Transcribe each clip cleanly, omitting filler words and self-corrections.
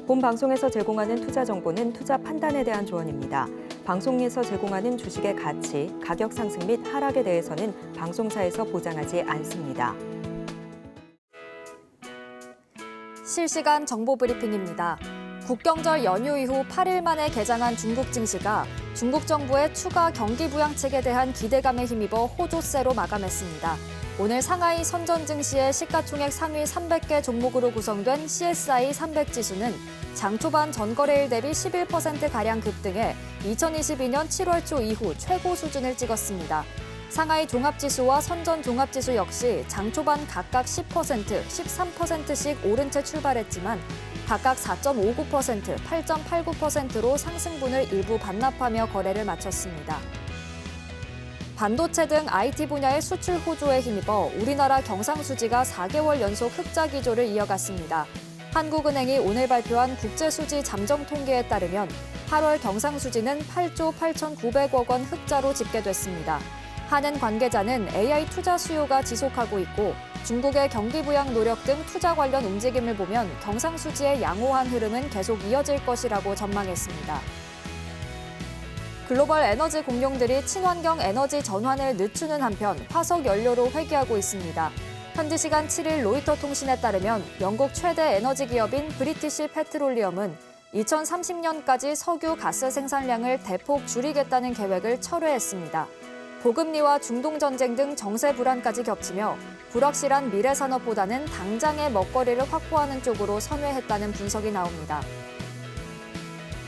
본 방송에서 제공하는 투자 정보는 투자 판단에 대한 조언입니다. 방송에서 제공하는 주식의 가치, 가격 상승 및 하락에 대해서는 방송사에서 보장하지 않습니다. 실시간 정보 브리핑입니다. 국경절 연휴 이후 8일 만에 개장한 중국 증시가 중국 정부의 추가 경기 부양책에 대한 기대감에 힘입어 호조세로 마감했습니다. 오늘 상하이 선전 증시의 시가총액 상위 300개 종목으로 구성된 CSI 300 지수는 장 초반 전거래일 대비 11%가량 급등해 2022년 7월 초 이후 최고 수준을 찍었습니다. 상하이 종합지수와 선전 종합지수 역시 장 초반 각각 10%, 13%씩 오른 채 출발했지만 각각 4.59%, 8.89%로 상승분을 일부 반납하며 거래를 마쳤습니다. 반도체 등 IT 분야의 수출 호조에 힘입어 우리나라 경상수지가 4개월 연속 흑자 기조를 이어갔습니다. 한국은행이 오늘 발표한 국제수지 잠정 통계에 따르면 8월 경상수지는 8조 8,900억 원 흑자로 집계됐습니다. 한은 관계자는 AI 투자 수요가 지속하고 있고 중국의 경기 부양 노력 등 투자 관련 움직임을 보면 경상수지의 양호한 흐름은 계속 이어질 것이라고 전망했습니다. 글로벌 에너지 공룡들이 친환경 에너지 전환을 늦추는 한편 화석 연료로 회귀하고 있습니다. 현지 시간 7일 로이터 통신에 따르면 영국 최대 에너지 기업인 브리티시 페트롤리엄은 2030년까지 석유 가스 생산량을 대폭 줄이겠다는 계획을 철회했습니다. 고금리와 중동 전쟁 등 정세 불안까지 겹치며 불확실한 미래 산업보다는 당장의 먹거리를 확보하는 쪽으로 선회했다는 분석이 나옵니다.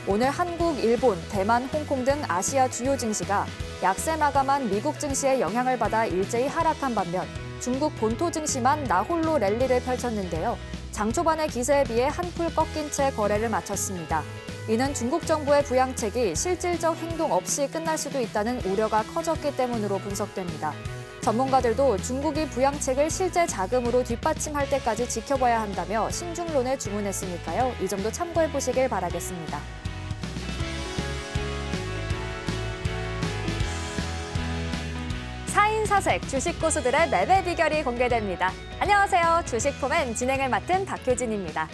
오늘 한국, 일본, 대만, 홍콩 등 아시아 주요 증시가 약세 마감한 미국 증시의 영향을 받아 일제히 하락한 반면 중국 본토 증시만 나홀로 랠리를 펼쳤는데요. 장 초반의 기세에 비해 한풀 꺾인 채 거래를 마쳤습니다. 이는 중국 정부의 부양책이 실질적 행동 없이 끝날 수도 있다는 우려가 커졌기 때문으로 분석됩니다. 전문가들도 중국이 부양책을 실제 자금으로 뒷받침할 때까지 지켜봐야 한다며 신중론을 주문했으니까요. 이 점도 참고해 보시길 바라겠습니다. 사인사색 주식 고수들의 매매 비결이 공개됩니다. 안녕하세요. 주식포맨 진행을 맡은 박효진입니다.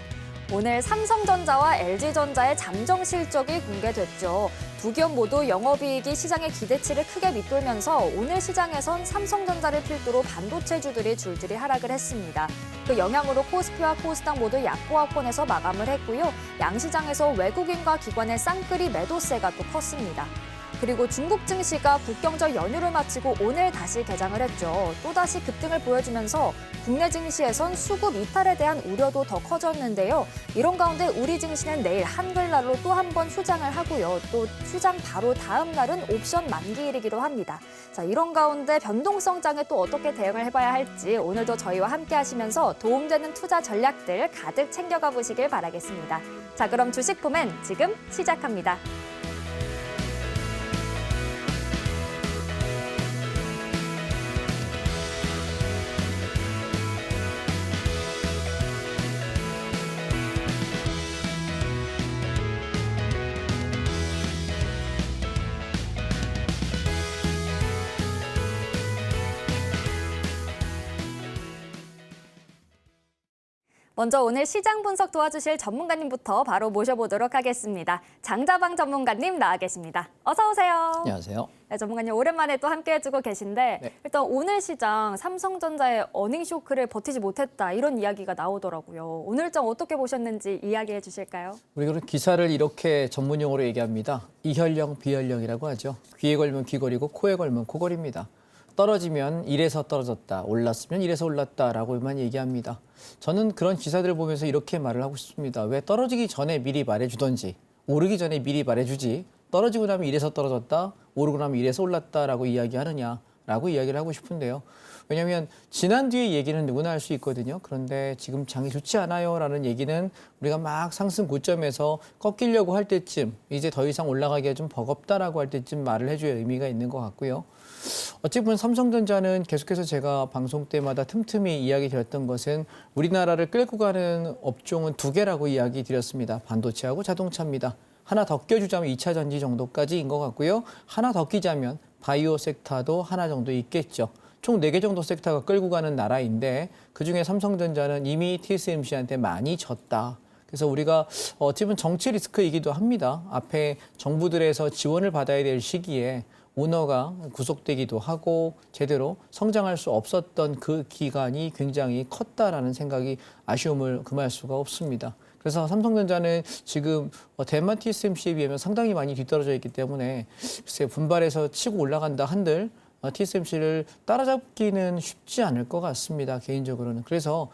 오늘 삼성전자와 LG전자의 잠정 실적이 공개됐죠. 두 기업 모두 영업이익이 시장의 기대치를 크게 밑돌면서 오늘 시장에선 삼성전자를 필두로 반도체주들이 줄줄이 하락을 했습니다. 그 영향으로 코스피와 코스닥 모두 약보합권에서 마감을 했고요. 양시장에서 외국인과 기관의 쌍끌이 매도세가 또 컸습니다. 그리고 중국 증시가 국경절 연휴를 마치고 오늘 다시 개장을 했죠. 또다시 급등을 보여주면서 국내 증시에선 수급 이탈에 대한 우려도 더 커졌는데요. 이런 가운데 우리 증시는 내일 한글날로 또 한 번 휴장을 하고요. 또 휴장 바로 다음 날은 옵션 만기일이기도 합니다. 자, 이런 가운데 변동성장에 또 어떻게 대응을 해봐야 할지 오늘도 저희와 함께 하시면서 도움되는 투자 전략들 가득 챙겨가 보시길 바라겠습니다. 자, 그럼 주식포맨 지금 시작합니다. 먼저 오늘 시장 분석 도와주실 전문가님부터 바로 모셔보도록 하겠습니다. 장자방 전문가님 나와 계십니다. 어서 오세요. 안녕하세요. 네, 전문가님 오랜만에 또 함께 해주고 계신데 네. 일단 오늘 시장 삼성전자의 어닝 쇼크를 버티지 못했다 이런 이야기가 나오더라고요. 오늘 장 어떻게 보셨는지 이야기해 주실까요? 우리가 기사를 이렇게 전문용어로 얘기합니다. 이혈령, 비혈령이라고 하죠. 귀에 걸면 귀걸이고 코에 걸면 코걸입니다. 떨어지면 이래서 떨어졌다, 올랐으면 이래서 올랐다라고만 얘기합니다. 저는 그런 기사들을 보면서 이렇게 말을 하고 싶습니다. 왜 떨어지기 전에 미리 말해주던지 오르기 전에 미리 말해주지 떨어지고 나면 이래서 떨어졌다, 오르고 나면 이래서 올랐다라고 이야기하느냐라고 이야기를 하고 싶은데요. 왜냐하면 지난 뒤의 얘기는 누구나 할 수 있거든요. 그런데 지금 장이 좋지 않아요라는 얘기는 우리가 막 상승 고점에서 꺾이려고 할 때쯤 이제 더 이상 올라가기가 좀 버겁다라고 할 때쯤 말을 해줘야 의미가 있는 것 같고요. 어찌 보면 삼성전자는 계속해서 제가 방송 때마다 틈틈이 이야기 드렸던 것은 우리나라를 끌고 가는 업종은 두 개라고 이야기 드렸습니다. 반도체하고 자동차입니다. 하나 더 껴주자면 2차 전지 정도까지인 것 같고요. 하나 더 끼자면 바이오 섹터도 하나 정도 있겠죠. 총 4개 정도 섹터가 끌고 가는 나라인데 그중에 삼성전자는 이미 TSMC한테 많이 졌다. 그래서 우리가 어찌 보면 정치 리스크이기도 합니다. 앞에 정부들에서 지원을 받아야 될 시기에 오너가 구속되기도 하고 제대로 성장할 수 없었던 그 기간이 굉장히 컸다라는 생각이 아쉬움을 금할 수가 없습니다. 그래서 삼성전자는 지금 대만 TSMC에 비하면 상당히 많이 뒤떨어져 있기 때문에 글쎄 분발해서 치고 올라간다 한들 TSMC를 따라잡기는 쉽지 않을 것 같습니다. 개인적으로는. 그래서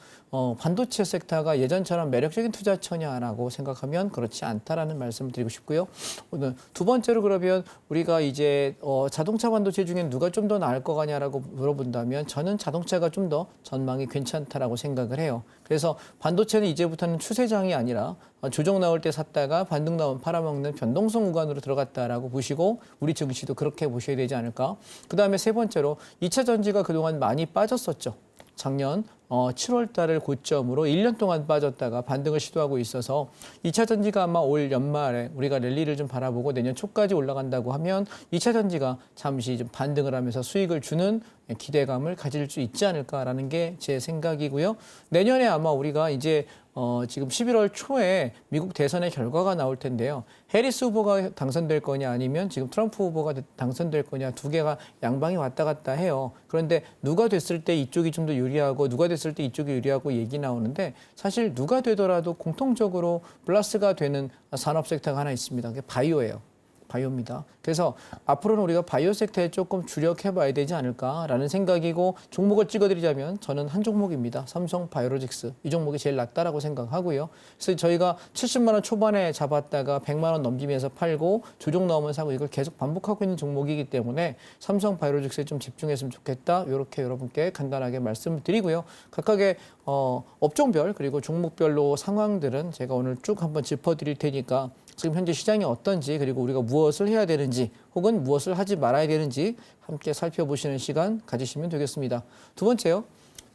반도체 섹터가 예전처럼 매력적인 투자처냐라고 생각하면 그렇지 않다라는 말씀을 드리고 싶고요. 오늘 두 번째로 그러면 우리가 이제 자동차 반도체 중에 누가 좀 더 나을 거 같냐라고 물어본다면 저는 자동차가 좀 더 전망이 괜찮다라고 생각을 해요. 그래서 반도체는 이제부터는 추세장이 아니라 조정 나올 때 샀다가 반등 나오면 팔아먹는 변동성 구간으로 들어갔다라고 보시고 우리 증시도 그렇게 보셔야 되지 않을까. 그다음에 세 번째로 2차 전지가 그동안 많이 빠졌었죠. 작년 7월 달을 고점으로 1년 동안 빠졌다가 반등을 시도하고 있어서 2차 전지가 아마 올 연말에 우리가 랠리를 좀 바라보고 내년 초까지 올라간다고 하면 2차 전지가 잠시 좀 반등을 하면서 수익을 주는 기대감을 가질 수 있지 않을까라는 게 제 생각이고요. 내년에 아마 우리가 이제 지금 11월 초에 미국 대선의 결과가 나올 텐데요. 해리스 후보가 당선될 거냐 아니면 지금 트럼프 후보가 당선될 거냐 두 개가 양방이 왔다 갔다 해요. 그런데 누가 됐을 때 이쪽이 좀 더 유리하고 누가 됐을 때 이쪽이 유리하고 얘기 나오는데 사실 누가 되더라도 공통적으로 플러스가 되는 산업 섹터가 하나 있습니다. 그게 바이오예요. 바이오입니다. 그래서 앞으로는 우리가 바이오 섹터에 조금 주력해봐야 되지 않을까라는 생각이고 종목을 찍어드리자면 저는 한 종목입니다. 삼성 바이오로직스. 이 종목이 제일 낫다라고 생각하고요. 그래서 저희가 70만 원 초반에 잡았다가 100만 원 넘기면서 팔고 조정 나오면 사고 이걸 계속 반복하고 있는 종목이기 때문에 삼성 바이오로직스에 좀 집중했으면 좋겠다. 이렇게 여러분께 간단하게 말씀을 드리고요. 각각의 업종별 그리고 종목별로 상황들은 제가 오늘 쭉 한번 짚어드릴 테니까 지금 현재 시장이 어떤지 그리고 우리가 무엇을 해야 되는지 혹은 무엇을 하지 말아야 되는지 함께 살펴보시는 시간 가지시면 되겠습니다. 두 번째요.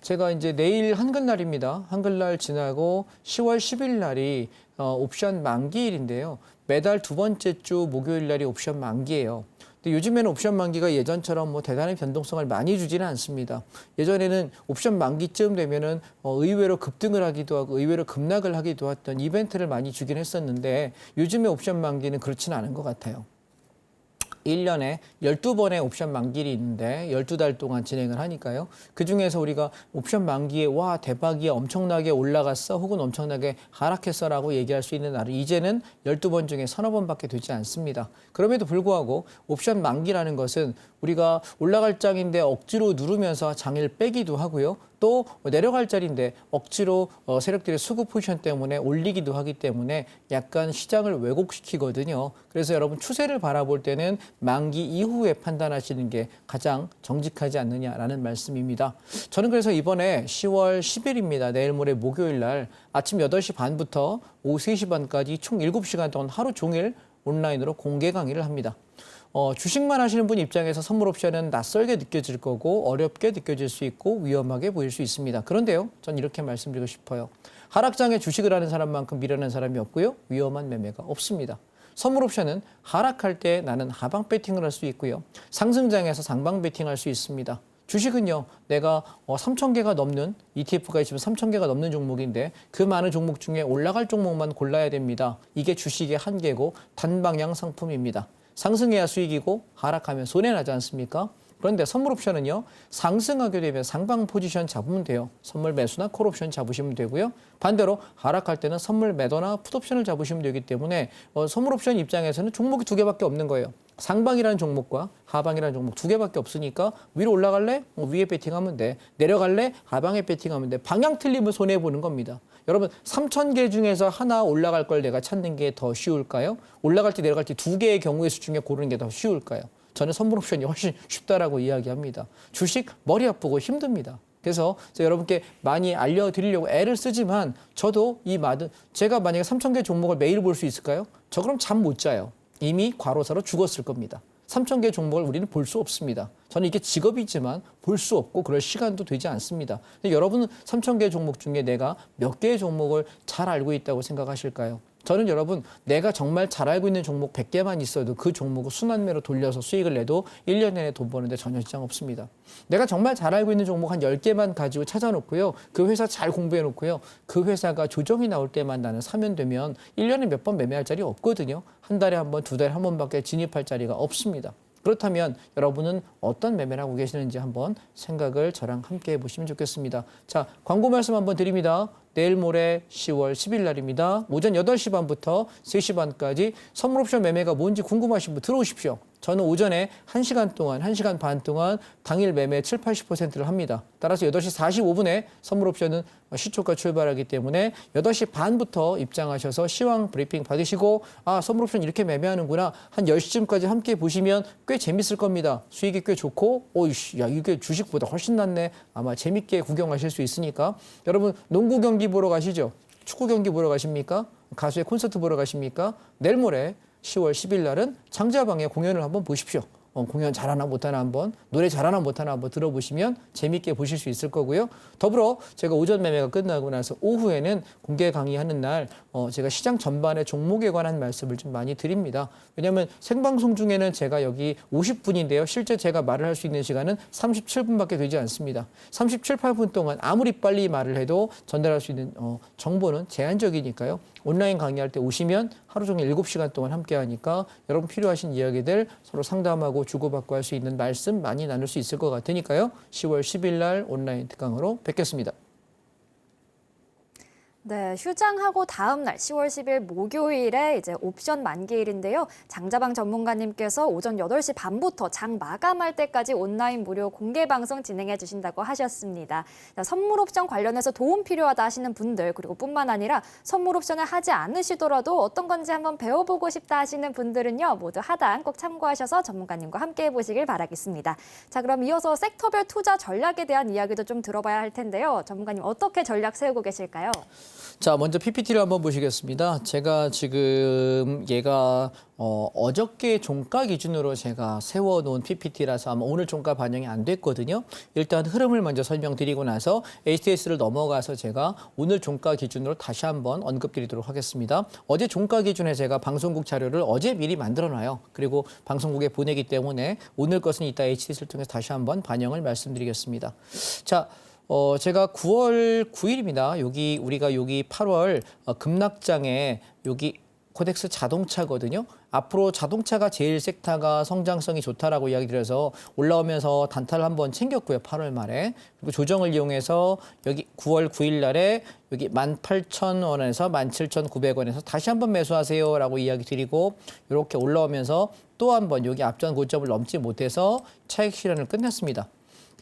제가 이제 내일 한글날입니다. 한글날 지나고 10월 10일 날이 옵션 만기일인데요. 매달 두 번째 주 목요일 날이 옵션 만기예요. 근데 요즘에는 옵션 만기가 예전처럼 뭐 대단한 변동성을 많이 주지는 않습니다. 예전에는 옵션 만기쯤 되면은 의외로 급등을 하기도 하고 의외로 급락을 하기도 했던 이벤트를 많이 주긴 했었는데 요즘에 옵션 만기는 그렇지는 않은 것 같아요. 1년에 12번의 옵션 만기일이 있는데 12달 동안 진행을 하니까요. 그중에서 우리가 옵션 만기에 와 대박이야 엄청나게 올라갔어 혹은 엄청나게 하락했어라고 얘기할 수 있는 날은 이제는 12번 중에 서너 번밖에 되지 않습니다. 그럼에도 불구하고 옵션 만기라는 것은 우리가 올라갈 장인데 억지로 누르면서 장을 빼기도 하고요. 또 내려갈 자리인데 억지로 세력들의 수급 포지션 때문에 올리기도 하기 때문에 약간 시장을 왜곡시키거든요. 그래서 여러분 추세를 바라볼 때는 만기 이후에 판단하시는 게 가장 정직하지 않느냐라는 말씀입니다. 저는 그래서 이번에 10월 10일입니다. 내일 모레 목요일 날 아침 8시 반부터 오후 3시 반까지 총 7시간 동안 하루 종일 온라인으로 공개 강의를 합니다. 주식만 하시는 분 입장에서 선물 옵션은 낯설게 느껴질 거고 어렵게 느껴질 수 있고 위험하게 보일 수 있습니다. 그런데요, 전 이렇게 말씀드리고 싶어요. 하락장에 주식을 하는 사람만큼 미련한 사람이 없고요. 위험한 매매가 없습니다. 선물 옵션은 하락할 때 나는 하방 배팅을 할 수 있고요. 상승장에서 상방 배팅할 수 있습니다. 주식은요, 내가 3,000개가 넘는 ETF가 있으면 3,000개가 넘는 종목인데 그 많은 종목 중에 올라갈 종목만 골라야 됩니다. 이게 주식의 한계고 단방향 상품입니다. 상승해야 수익이고 하락하면 손해나지 않습니까? 그런데 선물 옵션은요. 상승하게 되면 상방 포지션 잡으면 돼요. 선물 매수나 콜 옵션 잡으시면 되고요. 반대로 하락할 때는 선물 매도나 풋 옵션을 잡으시면 되기 때문에 선물 옵션 입장에서는 종목이 두 개밖에 없는 거예요. 상방이라는 종목과 하방이라는 종목 두 개밖에 없으니까 위로 올라갈래? 위에 배팅하면 돼. 내려갈래? 하방에 배팅하면 돼. 방향 틀리면 손해보는 겁니다. 여러분 3,000개 중에서 하나 올라갈 걸 내가 찾는 게 더 쉬울까요? 올라갈 때 내려갈 때 두 개의 경우의 수 중에 고르는 게 더 쉬울까요? 저는 선물 옵션이 훨씬 쉽다라고 이야기합니다. 주식 머리 아프고 힘듭니다. 그래서 여러분께 많이 알려드리려고 애를 쓰지만 저도 제가 만약에 3,000개 종목을 매일 볼 수 있을까요? 저 그럼 잠 못 자요. 이미 과로사로 죽었을 겁니다. 3,000개 종목을 우리는 볼 수 없습니다. 저는 이게 직업이지만 볼 수 없고 그럴 시간도 되지 않습니다. 근데 여러분은 3,000개 종목 중에 내가 몇 개의 종목을 잘 알고 있다고 생각하실까요? 저는 여러분 내가 정말 잘 알고 있는 종목 100개만 있어도 그 종목을 순환매로 돌려서 수익을 내도 1년 내내 돈 버는데 전혀 지장 없습니다. 내가 정말 잘 알고 있는 종목 한 10개만 가지고 찾아놓고요. 그 회사 잘 공부해놓고요. 그 회사가 조정이 나올 때만 나는 사면 되면 1년에 몇 번 매매할 자리 없거든요. 한 달에 한 번, 두 달에 한 번밖에 진입할 자리가 없습니다. 그렇다면 여러분은 어떤 매매를 하고 계시는지 한번 생각을 저랑 함께 해보시면 좋겠습니다. 자, 광고 말씀 한번 드립니다. 내일 모레 10월 10일 날입니다. 오전 8시 반부터 3시 반까지 선물 옵션 매매가 뭔지 궁금하신 분 들어오십시오. 저는 오전에 1시간 동안, 1시간 반 동안 당일 매매 7, 80%를 합니다. 따라서 8시 45분에 선물 옵션은 시초가 출발하기 때문에 8시 반부터 입장하셔서 시황 브리핑 받으시고 아, 선물 옵션 이렇게 매매하는구나. 한 10시쯤까지 함께 보시면 꽤 재밌을 겁니다. 수익이 꽤 좋고 오이씨, 야, 이게 주식보다 훨씬 낫네. 아마 재밌게 구경하실 수 있으니까 여러분 농구 경기 보러 가시죠? 축구 경기 보러 가십니까? 가수의 콘서트 보러 가십니까? 내일 모레 10월 10일 날은 장자방의 공연을 한번 보십시오. 공연 잘하나 못하나 한번, 노래 잘하나 못하나 한번 들어보시면 재미있게 보실 수 있을 거고요. 더불어 제가 오전 매매가 끝나고 나서 오후에는 공개 강의하는 날 제가 시장 전반의 종목에 관한 말씀을 좀 많이 드립니다. 왜냐하면 생방송 중에는 제가 여기 50분인데요. 실제 제가 말을 할 수 있는 시간은 37분밖에 되지 않습니다. 37, 8분 동안 아무리 빨리 말을 해도 전달할 수 있는 정보는 제한적이니까요. 온라인 강의할 때 오시면 하루 종일 7시간 동안 함께 하니까 여러분 필요하신 이야기들 서로 상담하고 주고받고 할 수 있는 말씀 많이 나눌 수 있을 것 같으니까요. 10월 10일 날 온라인 특강으로 뵙겠습니다. 네, 휴장하고 다음 날 10월 10일 목요일에 이제 옵션 만기일인데요. 장자방 전문가님께서 오전 8시 반부터 장 마감할 때까지 온라인 무료 공개 방송 진행해 주신다고 하셨습니다. 자, 선물 옵션 관련해서 도움 필요하다 하시는 분들 그리고 뿐만 아니라 선물 옵션을 하지 않으시더라도 어떤 건지 한번 배워보고 싶다 하시는 분들은요. 모두 하단 꼭 참고하셔서 전문가님과 함께 해보시길 바라겠습니다. 자, 그럼 이어서 섹터별 투자 전략에 대한 이야기도 좀 들어봐야 할 텐데요. 전문가님 어떻게 전략 세우고 계실까요? 자, 먼저 PPT를 한번 보시겠습니다. 제가 지금 얘가 어저께 종가 기준으로 제가 세워놓은 PPT라서 아마 오늘 종가 반영이 안 됐거든요. 일단 흐름을 먼저 설명드리고 나서 HTS를 넘어가서 제가 오늘 종가 기준으로 다시 한번 언급드리도록 하겠습니다. 어제 종가 기준에 제가 방송국 자료를 어제 미리 만들어놔요. 그리고 방송국에 보내기 때문에 오늘 것은 이따 HTS를 통해서 다시 한번 반영을 말씀드리겠습니다. 자. 제가 9월 9일입니다. 우리가 여기 8월 급락장에 여기 코덱스 자동차거든요. 앞으로 자동차가 제일 섹터가 성장성이 좋다라고 이야기 드려서 올라오면서 단타를 한번 챙겼고요. 8월 말에. 그리고 조정을 이용해서 여기 9월 9일 날에 여기 18,000원에서 17,900원에서 다시 한번 매수하세요라고 이야기 드리고 이렇게 올라오면서 또 한번 여기 앞전 고점을 넘지 못해서 차익 실현을 끝냈습니다.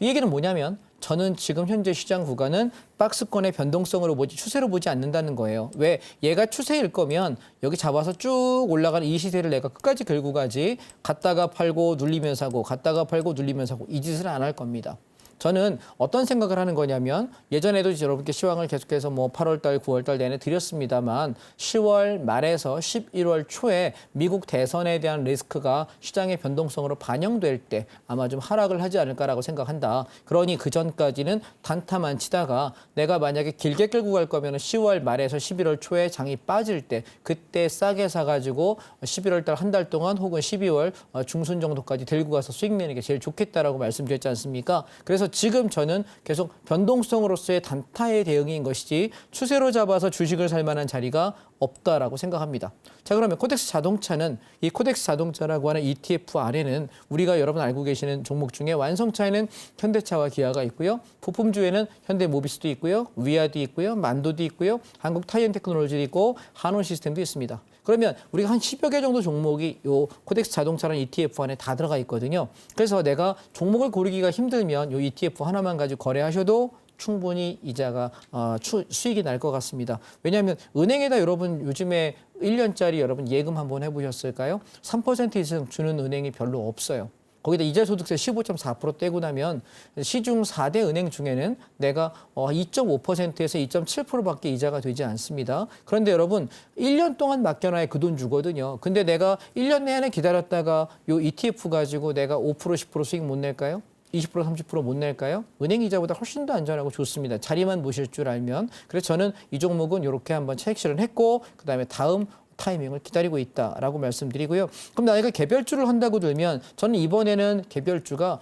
이 얘기는 뭐냐면 저는 지금 현재 시장 구간은 박스권의 변동성으로 보지 추세로 보지 않는다는 거예요. 왜? 얘가 추세일 거면 여기 잡아서 쭉 올라가는 이 시세를 내가 끝까지 긁고 가지 갔다가 팔고 눌리면서 하고 갔다가 팔고 눌리면서 하고 이 짓을 안 할 겁니다. 저는 어떤 생각을 하는 거냐면 예전에도 여러분께 시황을 계속해서 8월 달, 9월 달 내내 드렸습니다만 10월 말에서 11월 초에 미국 대선에 대한 리스크가 시장의 변동성으로 반영될 때 아마 좀 하락을 하지 않을까라고 생각한다. 그러니 그 전까지는 단타만 치다가 내가 만약에 길게 끌고 갈 거면 10월 말에서 11월 초에 장이 빠질 때 그때 싸게 사가지고 11월 달 한 달 동안 혹은 12월 중순 정도까지 들고 가서 수익 내는 게 제일 좋겠다라고 말씀드렸지 않습니까? 그래서 지금 저는 계속 변동성으로서의 단타의 대응인 것이지 추세로 잡아서 주식을 살 만한 자리가 없다라고 생각합니다. 자, 그러면 코덱스 자동차는 이 코덱스 자동차라고 하는 ETF 안에는 우리가 여러분 알고 계시는 종목 중에 완성차에는 현대차와 기아가 있고요. 부품주에는 현대모비스도 있고요. 위아도 있고요. 만도도 있고요. 한국타이언테크놀로지도 있고 한원시스템도 있습니다. 그러면 우리가 한 10여 개 정도 종목이 요 코덱스 자동차라는 ETF 안에 다 들어가 있거든요. 그래서 내가 종목을 고르기가 힘들면 요 ETF 하나만 가지고 거래하셔도 충분히 이자가 수익이 날 것 같습니다. 왜냐하면 은행에다 여러분 요즘에 1년짜리 여러분 예금 한번 해보셨을까요? 3% 이상 주는 은행이 별로 없어요. 거기다 이자소득세 15.4% 떼고 나면 시중 4대 은행 중에는 내가 2.5%에서 2.7%밖에 이자가 되지 않습니다. 그런데 여러분 1년 동안 맡겨놔야 그 돈 주거든요. 근데 내가 1년 내내 기다렸다가 요 ETF 가지고 내가 5% 10% 수익 못 낼까요? 20% 30% 못 낼까요? 은행 이자보다 훨씬 더 안전하고 좋습니다. 자리만 보실 줄 알면. 그래서 저는 이 종목은 이렇게 한번 차익 실현했고 그다음에 다음 타이밍을 기다리고 있다라고 말씀드리고요. 그럼 나이가 개별주를 한다고 들면 저는 이번에는 개별주가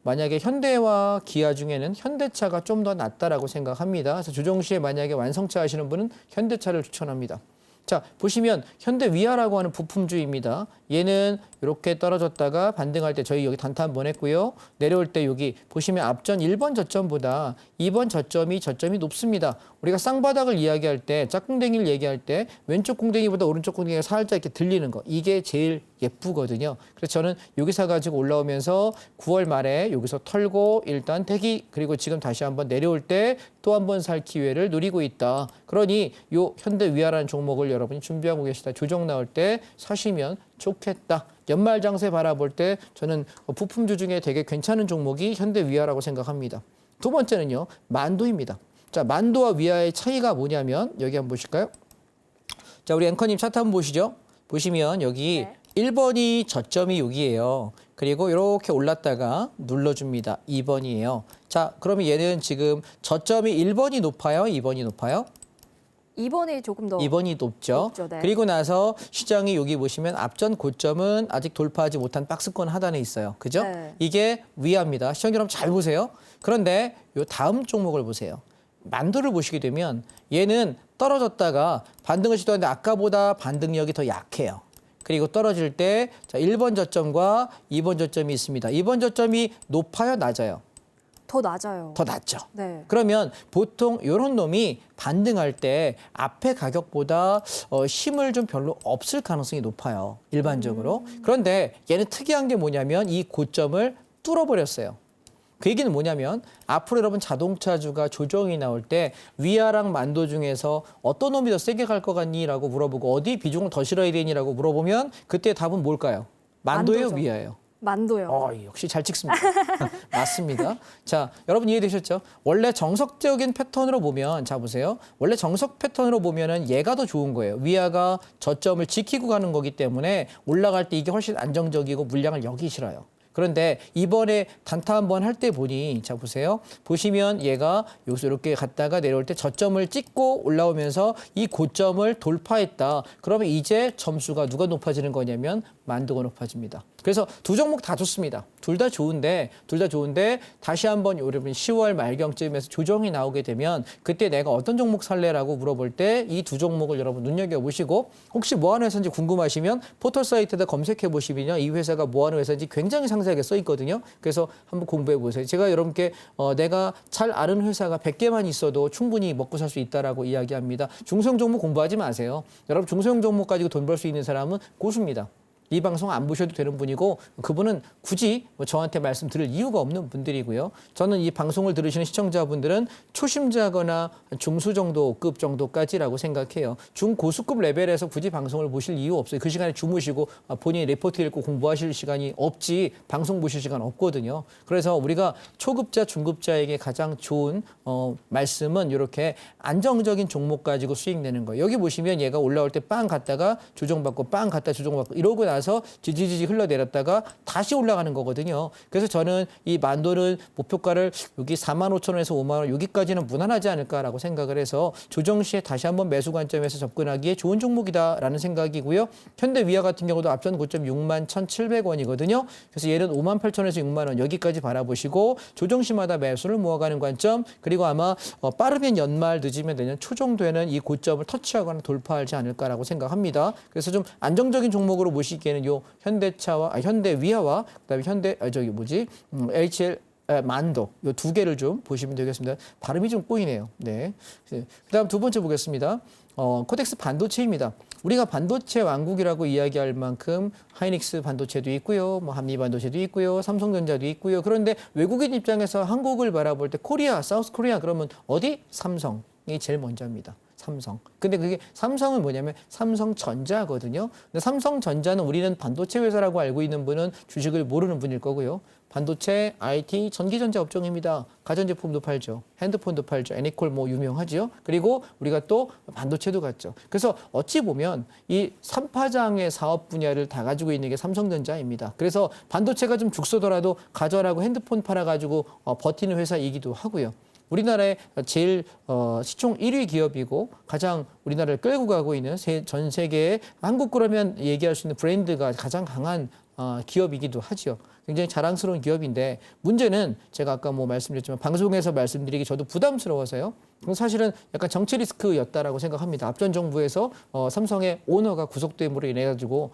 만약에 현대와 기아 중에는 현대차가 좀 더 낫다라고 생각합니다. 그래서 주종 시에 만약에 완성차 하시는 분은 현대차를 추천합니다. 자, 보시면 현대위아라고 하는 부품주입니다. 얘는 이렇게 떨어졌다가 반등할 때 저희 여기 단타 한번 했고요. 내려올 때 여기 보시면 앞전 1번 저점보다 2번 저점이 높습니다. 우리가 쌍바닥을 이야기할 때 짝꿍댕이를 얘기할 때 왼쪽 궁뎅이보다 오른쪽 궁뎅이가 살짝 이렇게 들리는 거. 이게 제일 예쁘거든요. 그래서 저는 여기 사가지고 올라오면서 9월 말에 여기서 털고 일단 대기 그리고 지금 다시 한번 내려올 때 또 한 번 살 기회를 누리고 있다. 그러니 요 현대위아라는 종목을 여러분이 준비하고 계시다. 조정 나올 때 사시면 좋겠다. 연말 장세 바라볼 때 저는 부품주 중에 되게 괜찮은 종목이 현대위아라고 생각합니다. 두 번째는요. 만도입니다. 자, 만도와 위아의 차이가 뭐냐면 여기 한번 보실까요? 자, 우리 앵커님 차트 한번 보시죠. 보시면 여기 1번이 저점이 여기예요. 그리고 이렇게 올랐다가 눌러줍니다. 2번이에요. 자, 그러면 얘는 지금 저점이 1번이 높아요? 2번이 높아요? 2번이 조금 더 2번이 높죠. 네. 그리고 나서 시장이 여기 보시면 앞전 고점은 아직 돌파하지 못한 박스권 하단에 있어요. 그죠? 네. 이게 위아입니다. 시청자 여러분 잘 보세요. 그런데 요 다음 종목을 보세요. 만도를 보시게 되면 얘는 떨어졌다가 반등을 시도하는데 아까보다 반등력이 더 약해요. 그리고 떨어질 때 자, 1번 저점과 2번 저점이 있습니다. 2번 저점이 높아요, 낮아요? 더 낮아요. 더 낮죠. 네. 그러면 보통 이런 놈이 반등할 때 앞에 가격보다 힘을 좀 별로 없을 가능성이 높아요. 일반적으로. 그런데 얘는 특이한 게 뭐냐면 이 고점을 뚫어버렸어요. 그 얘기는 뭐냐면 앞으로 여러분 자동차주가 조정이 나올 때 위아랑 만도 중에서 어떤 놈이 더 세게 갈 것 같니? 라고 물어보고 어디 비중을 더 실어야 되니? 라고 물어보면 그때 답은 뭘까요? 만도예요? 만도죠. 위아예요? 만도요. 역시 잘 찍습니다. 맞습니다. 자, 여러분 이해되셨죠? 원래 정석적인 패턴으로 보면, 자 보세요. 원래 정석 패턴으로 보면은 얘가 더 좋은 거예요. 위아가 저점을 지키고 가는 거기 때문에 올라갈 때 이게 훨씬 안정적이고 물량을 여기 실어요. 그런데 이번에 단타 한번 할 때 보니 자 보세요. 보시면 얘가 여기서 이렇게 갔다가 내려올 때 저점을 찍고 올라오면서 이 고점을 돌파했다. 그러면 이제 점수가 누가 높아지는 거냐면 만도가 높아집니다. 그래서 두 종목 다 좋습니다. 둘 다 좋은데 다시 한번 여러분 10월 말경쯤에서 조정이 나오게 되면 그때 내가 어떤 종목 살래라고 물어볼 때 이 두 종목을 여러분 눈여겨보시고 혹시 뭐 하는 회사인지 궁금하시면 포털 사이트에다 검색해 보시면요. 이 회사가 뭐 하는 회사인지 굉장히 상세하게 써 있거든요. 그래서 한번 공부해 보세요. 제가 여러분께 내가 잘 아는 회사가 100개만 있어도 충분히 먹고 살 수 있다라고 이야기합니다. 중소형 종목 공부하지 마세요. 여러분 중소형 종목 가지고 돈 벌 수 있는 사람은 고수입니다. 이 방송 안 보셔도 되는 분이고 그분은 굳이 저한테 말씀 드릴 이유가 없는 분들이고요. 저는 이 방송을 들으시는 시청자분들은 초심자거나 중수 정도급 정도까지라고 생각해요. 중고수급 레벨에서 굳이 방송을 보실 이유 없어요. 그 시간에 주무시고 본인이 레포트 읽고 공부하실 시간이 없지 방송 보실 시간 없거든요. 그래서 우리가 초급자, 중급자에게 가장 좋은 말씀은 이렇게 안정적인 종목 가지고 수익 내는 거예요. 여기 보시면 얘가 올라올 때 빵 갔다가 조정받고 빵 갔다 조정받고 이러고 나서 지지지지 흘러내렸다가 다시 올라가는 거거든요. 그래서 저는 이 만도는 목표가를 여기 45,000원에서 5만 원 여기까지는 무난하지 않을까라고 생각을 해서 조정 시에 다시 한번 매수 관점에서 접근하기에 좋은 종목이다라는 생각이고요. 현대위아 같은 경우도 앞전 고점 61,700원이거든요. 그래서 얘는 58,000원에서 6만 원 여기까지 바라보시고 조정 시마다 매수를 모아가는 관점 그리고 아마 빠르면 연말 늦으면 내년 초 정도에는 이 고점을 터치하거나 돌파하지 않을까라고 생각합니다. 그래서 좀 안정적인 종목으로 보시기에는 요 현대차와 현대위아와 그다음에 HL 만도 요 두 개를 좀 보시면 되겠습니다. 발음이 좀 꼬이네요. 네. 그다음 두 번째 보겠습니다. 코덱스 반도체입니다. 우리가 반도체 왕국이라고 이야기할 만큼 하이닉스 반도체도 있고요, 뭐 한미 반도체도 있고요, 삼성전자도 있고요. 그런데 외국인 입장에서 한국을 바라볼 때 코리아, 사우스 코리아 그러면 어디? 삼성이 제일 먼저입니다. 삼성. 근데 그게 삼성은 뭐냐면 삼성전자거든요. 근데 삼성전자는 우리는 반도체 회사라고 알고 있는 분은 주식을 모르는 분일 거고요. 반도체, IT, 전기전자 업종입니다. 가전제품도 팔죠. 핸드폰도 팔죠. 애니콜 뭐 유명하죠. 그리고 우리가 또 반도체도 갔죠. 그래서 어찌 보면 이 3파장의 사업 분야를 다 가지고 있는 게 삼성전자입니다. 그래서 반도체가 좀 죽서더라도 가전하고 핸드폰 팔아가지고 버티는 회사이기도 하고요. 우리나라의 제일 시총 1위 기업이고 가장 우리나라를 끌고 가고 있는 전 세계에 한국 그러면 얘기할 수 있는 브랜드가 가장 강한 기업이기도 하죠. 굉장히 자랑스러운 기업인데 문제는 제가 아까 뭐 말씀드렸지만 방송에서 말씀드리기 저도 부담스러워서요. 사실은 약간 정치 리스크였다라고 생각합니다. 앞전 정부에서 삼성의 오너가 구속됨으로 인해 가지고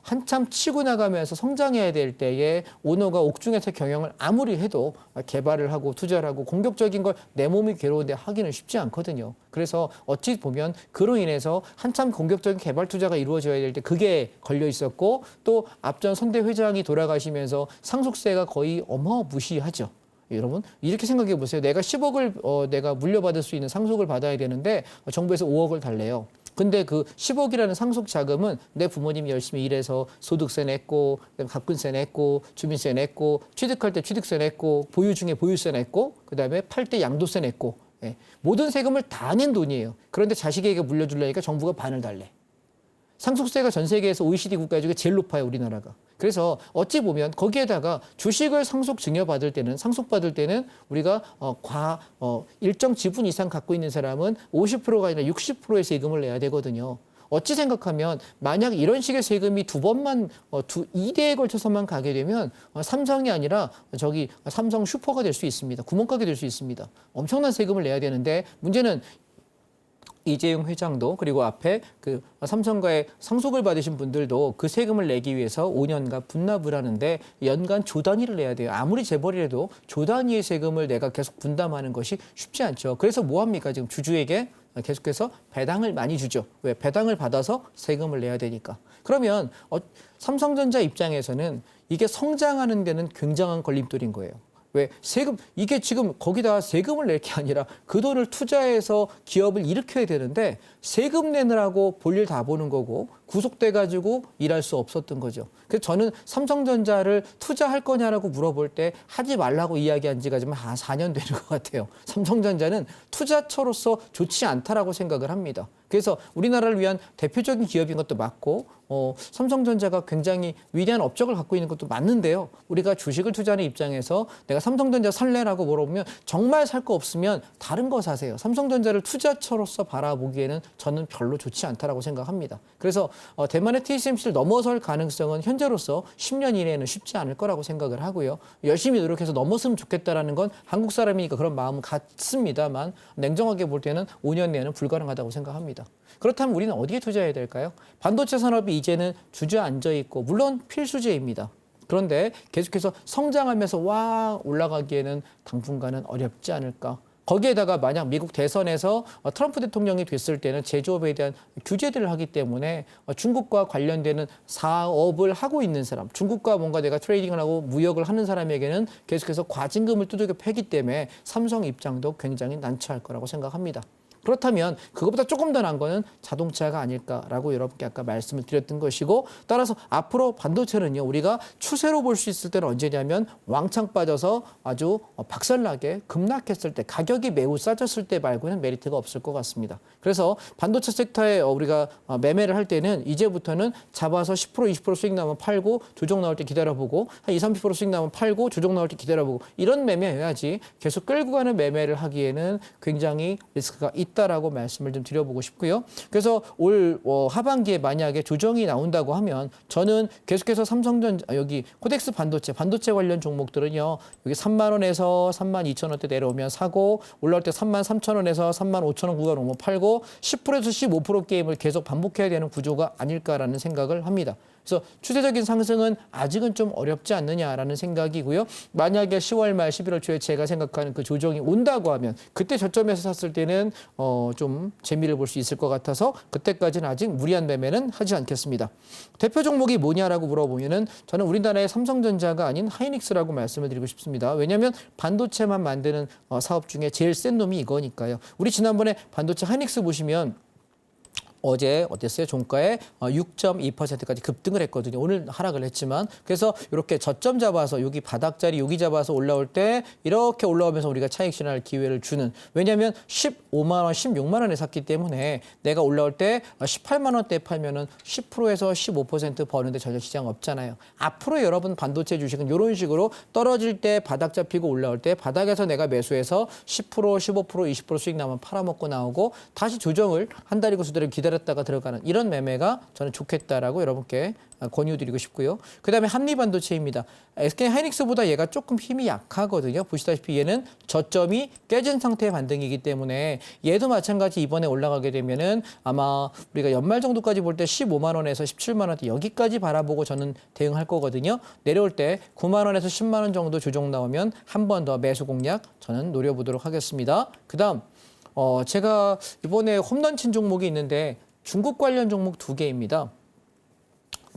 한참 치고 나가면서 성장해야 될 때에 오너가 옥중에서 경영을 아무리 해도 개발을 하고 투자를 하고 공격적인 걸 내 몸이 괴로운데 하기는 쉽지 않거든요. 그래서 어찌 보면 그로 인해서 한참 공격적인 개발 투자가 이루어져야 될 때 그게 걸려 있었고 또 앞전 선대 회장이 돌아가시면서 상속세가 거의 어마무시하죠. 여러분 이렇게 생각해 보세요. 내가 10억을 내가 물려받을 수 있는 상속을 받아야 되는데 정부에서 5억을 달래요. 근데 그 10억이라는 상속 자금은 내 부모님이 열심히 일해서 소득세 냈고 가꾼세 냈고 주민세 냈고 취득할 때 취득세 냈고 보유 중에 보유세 냈고 그다음에 팔 때 양도세 냈고 모든 세금을 다 낸 돈이에요. 그런데 자식에게 물려주려니까 정부가 반을 달래. 상속세가 전 세계에서 OECD 국가 중에 제일 높아요, 우리나라가. 그래서 어찌 보면 거기에다가 주식을 상속받을 때는 우리가 일정 지분 이상 갖고 있는 사람은 50%가 아니라 60%의 세금을 내야 되거든요. 어찌 생각하면 만약 이런 식의 세금이 두 번만 2대에 걸쳐서만 가게 되면 삼성이 아니라 삼성 슈퍼가 될 수 있습니다. 구멍가게 될 수 있습니다. 엄청난 세금을 내야 되는데 문제는 이재용 회장도 그리고 앞에 그 삼성과의 상속을 받으신 분들도 그 세금을 내기 위해서 5년간 분납을 하는데 연간 조 단위를 내야 돼요. 아무리 재벌이라도 조 단위의 세금을 내가 계속 분담하는 것이 쉽지 않죠. 그래서 뭐 합니까? 지금 주주에게 계속해서 배당을 많이 주죠. 왜? 배당을 받아서 세금을 내야 되니까. 그러면 삼성전자 입장에서는 이게 성장하는 데는 굉장한 걸림돌인 거예요. 왜? 이게 지금 거기다 세금을 낼 게 아니라 그 돈을 투자해서 기업을 일으켜야 되는데 세금 내느라고 볼일 다 보는 거고 구속돼가지고 일할 수 없었던 거죠. 그래서 저는 삼성전자를 투자할 거냐라고 물어볼 때 하지 말라고 이야기한 지가 지금 한 4년 되는 것 같아요. 삼성전자는 투자처로서 좋지 않다라고 생각을 합니다. 그래서 우리나라를 위한 대표적인 기업인 것도 맞고 삼성전자가 굉장히 위대한 업적을 갖고 있는 것도 맞는데요. 우리가 주식을 투자하는 입장에서 내가 삼성전자 살래라고 물어보면 정말 살 거 없으면 다른 거 사세요. 삼성전자를 투자처로서 바라보기에는 저는 별로 좋지 않다라고 생각합니다. 그래서 대만의 TSMC를 넘어설 가능성은 현재로서 10년 이내에는 쉽지 않을 거라고 생각을 하고요. 열심히 노력해서 넘었으면 좋겠다라는 건 한국 사람이니까 그런 마음은 같습니다만 냉정하게 볼 때는 5년 내에는 불가능하다고 생각합니다. 그렇다면 우리는 어디에 투자해야 될까요? 반도체 산업이 이제는 주저앉아 있고 물론 필수제입니다. 그런데 계속해서 성장하면서 올라가기에는 당분간은 어렵지 않을까. 거기에다가 만약 미국 대선에서 트럼프 대통령이 됐을 때는 제조업에 대한 규제들을 하기 때문에 중국과 관련되는 사업을 하고 있는 사람, 중국과 뭔가 내가 트레이딩을 하고 무역을 하는 사람에게는 계속해서 과징금을 두들겨 패기 때문에 삼성 입장도 굉장히 난처할 거라고 생각합니다. 그렇다면 그것보다 조금 더 나은 거는 자동차가 아닐까라고 여러분께 아까 말씀을 드렸던 것이고 따라서 앞으로 반도체는요 우리가 추세로 볼 수 있을 때는 언제냐면 왕창 빠져서 아주 박살나게 급락했을 때 가격이 매우 싸졌을 때 말고는 메리트가 없을 것 같습니다. 그래서 반도체 섹터에 우리가 매매를 할 때는 이제부터는 잡아서 10% 20% 수익 나면 팔고 조정 나올 때 기다려보고 한 20, 30% 수익 나면 팔고 조정 나올 때 기다려보고 이런 매매해야지 계속 끌고 가는 매매를 하기에는 굉장히 리스크가 있다라고 말씀을 좀 드려보고 싶고요. 그래서 올 하반기에 만약에 조정이 나온다고 하면 저는 계속해서 삼성전자 여기 코덱스 반도체 관련 종목들은요. 여기 3만 원에서 3만 2천 원대 내려오면 사고 올라올 때 3만 3천 원에서 3만 5천 원 구간 오면 팔고 10%에서 15% 게임을 계속 반복해야 되는 구조가 아닐까라는 생각을 합니다. 그래서 추세적인 상승은 아직은 좀 어렵지 않느냐라는 생각이고요. 만약에 10월 말 11월 초에 제가 생각하는 그 조정이 온다고 하면 그때 저점에서 샀을 때는 좀 재미를 볼 수 있을 것 같아서 그때까지는 아직 무리한 매매는 하지 않겠습니다. 대표 종목이 뭐냐라고 물어보면은 저는 우리나라의 삼성전자가 아닌 하이닉스라고 말씀을 드리고 싶습니다. 왜냐하면 반도체만 만드는 사업 중에 제일 센 놈이 이거니까요. 우리 지난번에 반도체 하이닉스 보시면 어제 어땠어요? 종가에 6.2%까지 급등을 했거든요. 오늘 하락을 했지만 그래서 이렇게 저점 잡아서 여기 바닥자리 여기 잡아서 올라올 때 이렇게 올라오면서 우리가 차익 실현할 기회를 주는 왜냐하면 15만 원, 16만 원에 샀기 때문에 내가 올라올 때 18만 원대 팔면은 10%에서 15% 버는데 전혀 시장 없잖아요. 앞으로 여러분 반도체 주식은 이런 식으로 떨어질 때 바닥 잡히고 올라올 때 바닥에서 내가 매수해서 10%, 15%, 20% 수익 나면 팔아먹고 나오고 다시 조정을 한 달이고 두 달을 기다렸다가 들어가는 이런 매매가 저는 좋겠다라고 여러분께 권유드리고 싶고요. 그다음에 한미반도체입니다. SK 하이닉스보다 얘가 조금 힘이 약하거든요. 보시다시피 얘는 저점이 깨진 상태의 반등이기 때문에 얘도 마찬가지 이번에 올라가게 되면은 아마 우리가 연말 정도까지 볼 때 15만 원에서 17만 원대 여기까지 바라보고 저는 대응할 거거든요. 내려올 때 9만 원에서 10만 원 정도 조정 나오면 한 번 더 매수 공략 저는 노려보도록 하겠습니다. 그다음 제가 이번에 홈런 친 종목이 있는데 중국 관련 종목 2개입니다.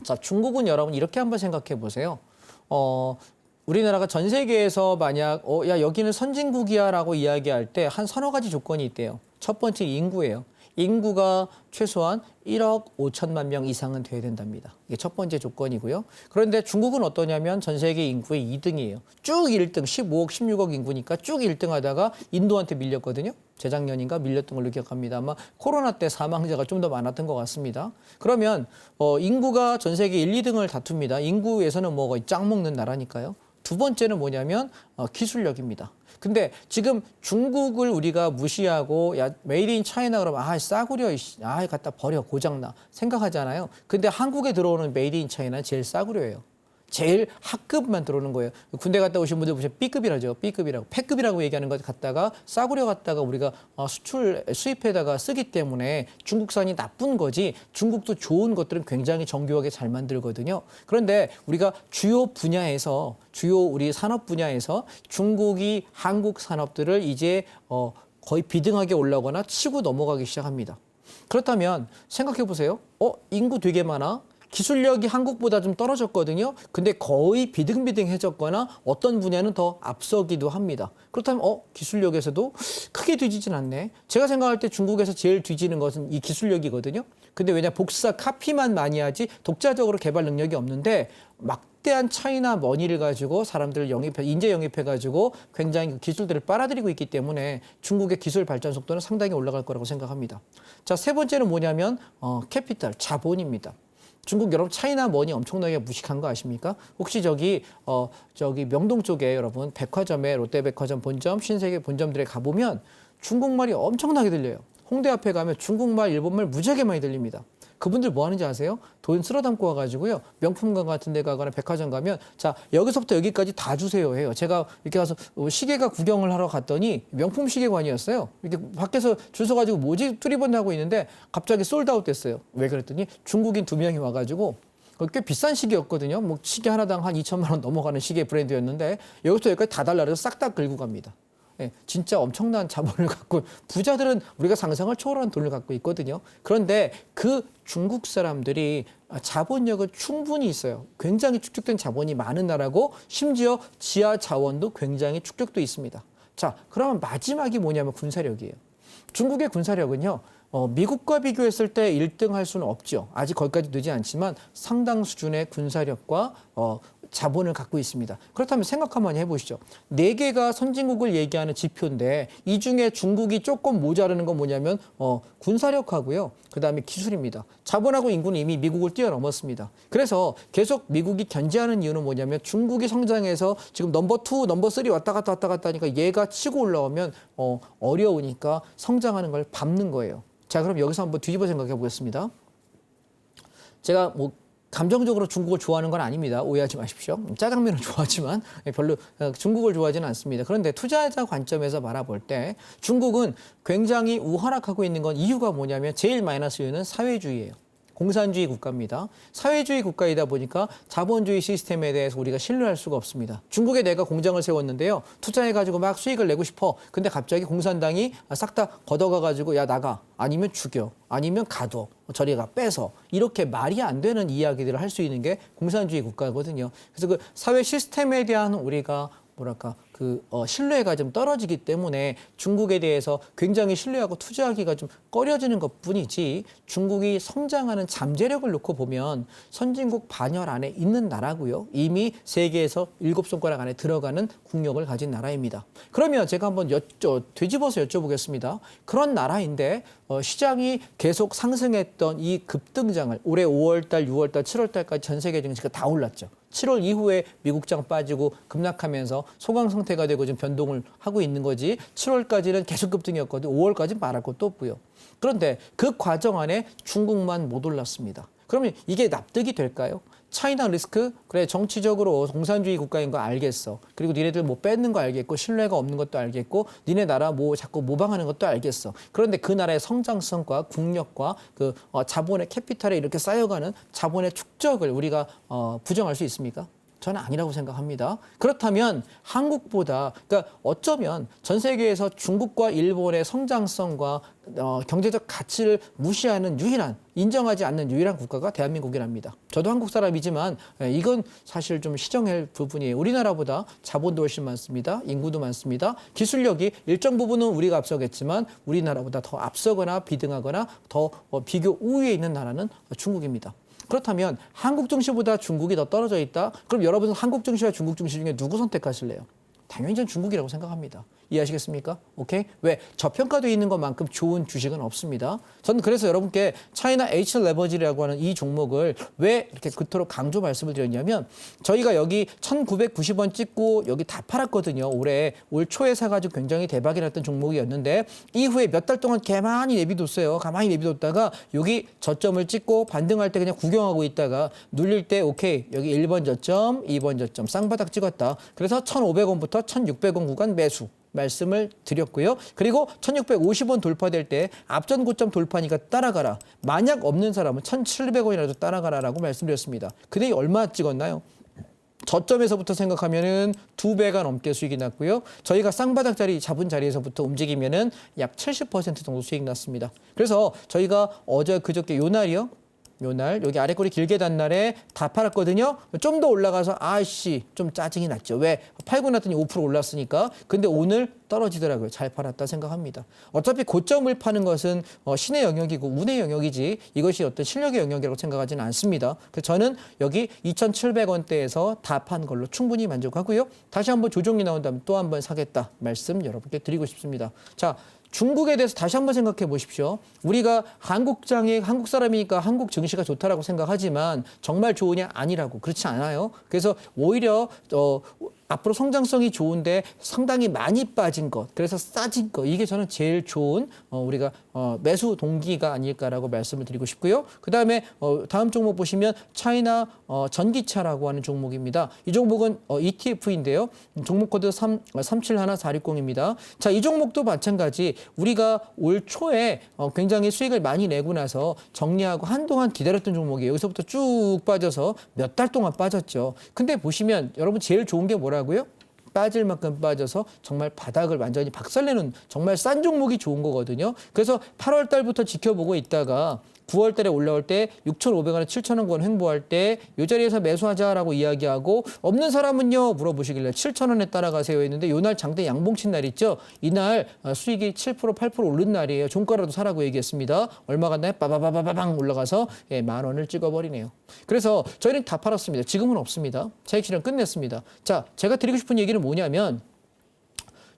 자, 중국은 여러분 이렇게 한번 생각해 보세요. 우리나라가 전 세계에서 만약 야 여기는 선진국이야라고 이야기할 때 한 서너 가지 조건이 있대요. 첫 번째 인구예요. 인구가 최소한 1억 5천만 명 이상은 돼야 된답니다. 이게 첫 번째 조건이고요. 그런데 중국은 어떠냐면 전 세계 인구의 2등이에요. 쭉 1등, 15억, 16억 인구니까 쭉 1등 하다가 인도한테 밀렸거든요. 재작년인가 밀렸던 걸로 기억합니다. 아마 코로나 때 사망자가 좀 더 많았던 것 같습니다. 그러면 인구가 전 세계 1, 2등을 다툽니다. 인구에서는 뭐 거의 짱 먹는 나라니까요. 두 번째는 뭐냐면 기술력입니다. 근데 지금 중국을 우리가 무시하고 야 메이드 인 차이나 그러면 싸구려 갖다 버려 고장나 생각하잖아요. 근데 한국에 들어오는 메이드 인 차이나는 제일 싸구려예요. 제일 하급만 들어오는 거예요. 군대 갔다 오신 분들 보시면 B급이라죠. B급이라고. 패급이라고 얘기하는 것 갖다가 싸구려 갖다가 우리가 수입에다가 쓰기 때문에 중국산이 나쁜 거지 중국도 좋은 것들은 굉장히 정교하게 잘 만들거든요. 그런데 우리가 주요 분야에서 우리 산업 분야에서 중국이 한국 산업들을 이제 거의 비등하게 올라오거나 치고 넘어가기 시작합니다. 그렇다면 생각해 보세요. 인구 되게 많아. 기술력이 한국보다 좀 떨어졌거든요. 근데 거의 비등비등해졌거나 어떤 분야는 더 앞서기도 합니다. 그렇다면 기술력에서도 크게 뒤지진 않네. 제가 생각할 때 중국에서 제일 뒤지는 것은 이 기술력이거든요. 근데 왜냐 복사 카피만 많이 하지 독자적으로 개발 능력이 없는데 막대한 차이나 머니를 가지고 사람들을 인재 영입해가지고 굉장히 기술들을 빨아들이고 있기 때문에 중국의 기술 발전 속도는 상당히 올라갈 거라고 생각합니다. 자, 세 번째는 뭐냐면 캐피탈, 자본입니다. 중국 여러분 차이나 머니 엄청나게 무식한 거 아십니까? 혹시 저기 명동 쪽에 여러분 백화점에 롯데백화점 본점, 신세계 본점들에 가보면 중국말이 엄청나게 들려요. 홍대 앞에 가면 중국말, 일본말 무지하게 많이 들립니다. 그분들 뭐 하는지 아세요? 돈 쓸어 담고 와가지고요. 명품관 같은 데 가거나 백화점 가면 자 여기서부터 여기까지 다 주세요 해요. 제가 이렇게 가서 시계가 구경을 하러 갔더니 명품 시계관이었어요. 이렇게 밖에서 줄 서가지고 뭐지 뚜리번데 하고 있는데 갑자기 솔드아웃 됐어요. 왜 그랬더니 중국인 2명이 와가지고 꽤 비싼 시계였거든요. 뭐 시계 하나당 한 2천만 원 넘어가는 시계 브랜드였는데 여기부터 여기까지 다 달라 그래서 싹 다 긁고 갑니다. 예, 진짜 엄청난 자본을 갖고 부자들은 우리가 상상을 초월한 돈을 갖고 있거든요. 그런데 그 중국 사람들이 자본력은 충분히 있어요. 굉장히 축적된 자본이 많은 나라고 심지어 지하 자원도 굉장히 축적돼 있습니다. 자, 그러면 마지막이 뭐냐면 군사력이에요. 중국의 군사력은요. 미국과 비교했을 때 1등 할 수는 없죠. 아직 거기까지 되지 않지만 상당 수준의 군사력과 자본을 갖고 있습니다. 그렇다면 생각 한번 해보시죠. 4개가 선진국을 얘기하는 지표인데 이 중에 중국이 조금 모자르는 건 뭐냐면 군사력하고요. 그다음에 기술입니다. 자본하고 인구는 이미 미국을 뛰어넘었습니다. 그래서 계속 미국이 견제하는 이유는 뭐냐면 중국이 성장해서 지금 넘버 2, 넘버 3 왔다 갔다 하니까 얘가 치고 올라오면 어려우니까 성장하는 걸 밟는 거예요. 자, 그럼 여기서 한번 뒤집어 생각해 보겠습니다. 제가 감정적으로 중국을 좋아하는 건 아닙니다. 오해하지 마십시오. 짜장면을 좋아하지만 별로 중국을 좋아하지는 않습니다. 그런데 투자자 관점에서 바라볼 때 중국은 굉장히 우하락하고 있는 건 이유가 뭐냐면 제일 마이너스 이유는 사회주의예요. 공산주의 국가입니다. 사회주의 국가이다 보니까 자본주의 시스템에 대해서 우리가 신뢰할 수가 없습니다. 중국에 내가 공장을 세웠는데요. 투자해가지고 막 수익을 내고 싶어. 근데 갑자기 공산당이 싹 다 걷어가가지고 야 나가. 아니면 죽여. 아니면 가둬. 저리 가 빼서. 이렇게 말이 안 되는 이야기들을 할 수 있는 게 공산주의 국가거든요. 그래서 그 사회 시스템에 대한 우리가 뭐랄까 신뢰가 좀 떨어지기 때문에 중국에 대해서 굉장히 신뢰하고 투자하기가 좀 꺼려지는 것뿐이지 중국이 성장하는 잠재력을 놓고 보면 선진국 반열 안에 있는 나라고요. 이미 세계에서 7손가락 안에 들어가는 국력을 가진 나라입니다. 그러면 제가 한번 되짚어서 여쭤보겠습니다. 그런 나라인데 시장이 계속 상승했던 이 급등장을 올해 5월달, 6월달, 7월달까지 전 세계 증시가 다 올랐죠. 7월 이후에 미국장 빠지고 급락하면서 소강 상태가 되고 좀 변동을 하고 있는 거지 7월까지는 계속 급등이었거든요. 5월까지는 말할 것도 없고요. 그런데 그 과정 안에 중국만 못 올랐습니다. 그러면 이게 납득이 될까요? 차이나 리스크? 그래 정치적으로 공산주의 국가인 거 알겠어. 그리고 니네들 뭐 뺏는 거 알겠고 신뢰가 없는 것도 알겠고 니네 나라 뭐 자꾸 모방하는 것도 알겠어. 그런데 그 나라의 성장성과 국력과 그 자본의 캐피탈에 이렇게 쌓여가는 자본의 축적을 우리가 부정할 수 있습니까? 저는 아니라고 생각합니다. 그렇다면 한국보다 그러니까 어쩌면 전 세계에서 중국과 일본의 성장성과 경제적 가치를 무시하는 인정하지 않는 유일한 국가가 대한민국이랍니다. 저도 한국 사람이지만 이건 사실 좀 시정할 부분이에요. 우리나라보다 자본도 훨씬 많습니다. 인구도 많습니다. 기술력이 일정 부분은 우리가 앞서겠지만 우리나라보다 더 앞서거나 비등하거나 더 비교 우위에 있는 나라는 중국입니다. 그렇다면 한국 증시보다 중국이 더 떨어져 있다? 그럼 여러분은 한국 증시와 중국 증시 중에 누구 선택하실래요? 당연히 전 중국이라고 생각합니다. 이해하시겠습니까? 오케이? 왜? 저평가되어 있는 것만큼 좋은 주식은 없습니다. 저는 그래서 여러분께 차이나 H 레버지라고 하는 이 종목을 왜 이렇게 그토록 강조 말씀을 드렸냐면 저희가 여기 1990원 찍고 여기 다 팔았거든요. 올 초에 사가지고 굉장히 대박이 났던 종목이었는데 이후에 몇 달 동안 가만히 내비뒀어요. 가만히 내비뒀다가 여기 저점을 찍고 반등할 때 그냥 구경하고 있다가 눌릴 때 오케이 여기 1번 저점, 2번 저점 쌍바닥 찍었다. 그래서 1,500원부터 1,600원 구간 매수. 말씀을 드렸고요. 그리고 1,650원 돌파될 때 앞전 고점 돌파니까 따라가라. 만약 없는 사람은 1,700원이라도 따라가라라고 말씀드렸습니다. 근데 얼마 찍었나요? 저점에서부터 생각하면은 2배가 넘게 수익이 났고요. 저희가 쌍바닥 자리 잡은 자리에서부터 움직이면은 약 70% 정도 수익 났습니다. 그래서 저희가 그저께 요날이요. 요날 여기 아래 꼬리 길게 단 날에 다 팔았거든요. 좀 더 올라가서 좀 짜증이 났죠. 왜? 팔고 났더니 5% 올랐으니까. 근데 오늘 떨어지더라고요. 잘 팔았다 생각합니다. 어차피 고점을 파는 것은 신의 영역이고 운의 영역이지 이것이 어떤 실력의 영역이라고 생각하지는 않습니다. 그래서 저는 여기 2,700원대에서 다 판 걸로 충분히 만족하고요. 다시 한번 조정이 나온다면 또 한번 사겠다 말씀 여러분께 드리고 싶습니다. 자. 중국에 대해서 다시 한번 생각해 보십시오. 우리가 한국 사람이니까 한국 증시가 좋다라고 생각하지만 정말 좋으냐? 아니라고. 그렇지 않아요. 그래서 오히려 앞으로 성장성이 좋은데 상당히 많이 빠진 것, 그래서 싸진 것, 이게 저는 제일 좋은 우리가 매수 동기가 아닐까라고 말씀을 드리고 싶고요. 그다음에 다음 종목 보시면 차이나 전기차라고 하는 종목입니다. 이 종목은 ETF인데요. 종목 코드 371460입니다. 자, 이 종목도 마찬가지 우리가 올 초에 굉장히 수익을 많이 내고 나서 정리하고 한동안 기다렸던 종목이에요. 여기서부터 쭉 빠져서 몇 달 동안 빠졌죠. 근데 보시면 여러분 제일 좋은 게 뭐라고요? 빠질 만큼 빠져서 정말 바닥을 완전히 박살내는 정말 싼 종목이 좋은 거거든요. 그래서 8월 달부터 지켜보고 있다가 9월 달에 올라올 때 6,500원에 7,000원 횡보할 때 이 자리에서 매수하자라고 이야기하고 없는 사람은요 물어보시길래 7,000원에 따라가세요 했는데 이날 장대 양봉친 날 있죠. 이날 수익이 7% 8% 오른 날이에요. 종가라도 사라고 얘기했습니다. 얼마 갔나요? 빠바바바방 올라가서 10,000원을 찍어버리네요. 그래서 저희는 다 팔았습니다. 지금은 없습니다. 차익 실현 끝냈습니다. 자, 제가 드리고 싶은 얘기는 뭐냐면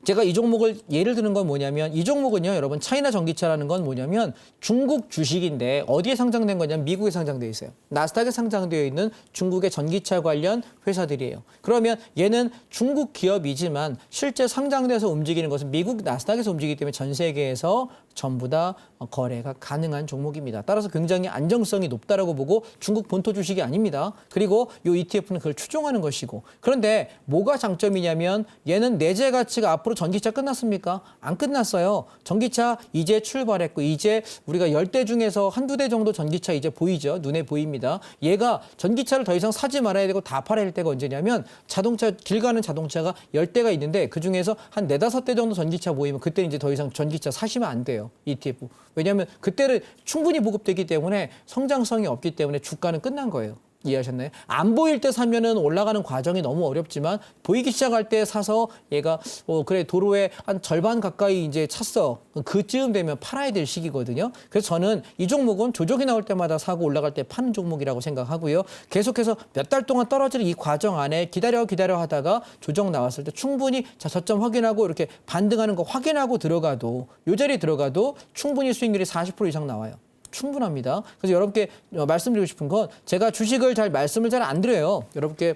제가 이 종목을 예를 드는 건 뭐냐면 이 종목은요 여러분 차이나 전기차라는 건 뭐냐면 중국 주식인데 어디에 상장된 거냐면 미국에 상장되어 있어요. 나스닥에 상장되어 있는 중국의 전기차 관련 회사들이에요. 그러면 얘는 중국 기업이지만 실제 상장돼서 움직이는 것은 미국 나스닥에서 움직이기 때문에 전 세계에서 전부 다 거래가 가능한 종목입니다. 따라서 굉장히 안정성이 높다라고 보고 중국 본토 주식이 아닙니다. 그리고 이 ETF는 그걸 추종하는 것이고. 그런데 뭐가 장점이냐면 얘는 내재 가치가 앞으로 전기차 끝났습니까? 안 끝났어요. 전기차 이제 출발했고 이제 우리가 10대 중에서 한두 대 정도 전기차 이제 보이죠. 눈에 보입니다. 얘가 전기차를 더 이상 사지 말아야 되고 다 팔아야 될 때가 언제냐면 자동차 길 가는 자동차가 10대가 있는데 그중에서 한 4-5대 정도 전기차 보이면 그때 이제 더 이상 전기차 사시면 안 돼요. ETF. 왜냐하면 그때는 충분히 보급되기 때문에 성장성이 없기 때문에 주가는 끝난 거예요. 이해하셨나요? 안 보일 때 사면은 올라가는 과정이 너무 어렵지만 보이기 시작할 때 사서 얘가 그래 도로에 한 절반 가까이 이제 찼어. 그쯤 되면 팔아야 될 시기거든요. 그래서 저는 이 종목은 조정이 나올 때마다 사고 올라갈 때 파는 종목이라고 생각하고요. 계속해서 몇 달 동안 떨어지는 이 과정 안에 기다려 하다가 조정 나왔을 때 충분히 자 저점 확인하고 이렇게 반등하는 거 확인하고 들어가도 요 자리 들어가도 충분히 수익률이 40% 이상 나와요. 충분합니다. 그래서 여러분께 말씀드리고 싶은 건 제가 주식을 말씀을 잘 안 드려요. 여러분께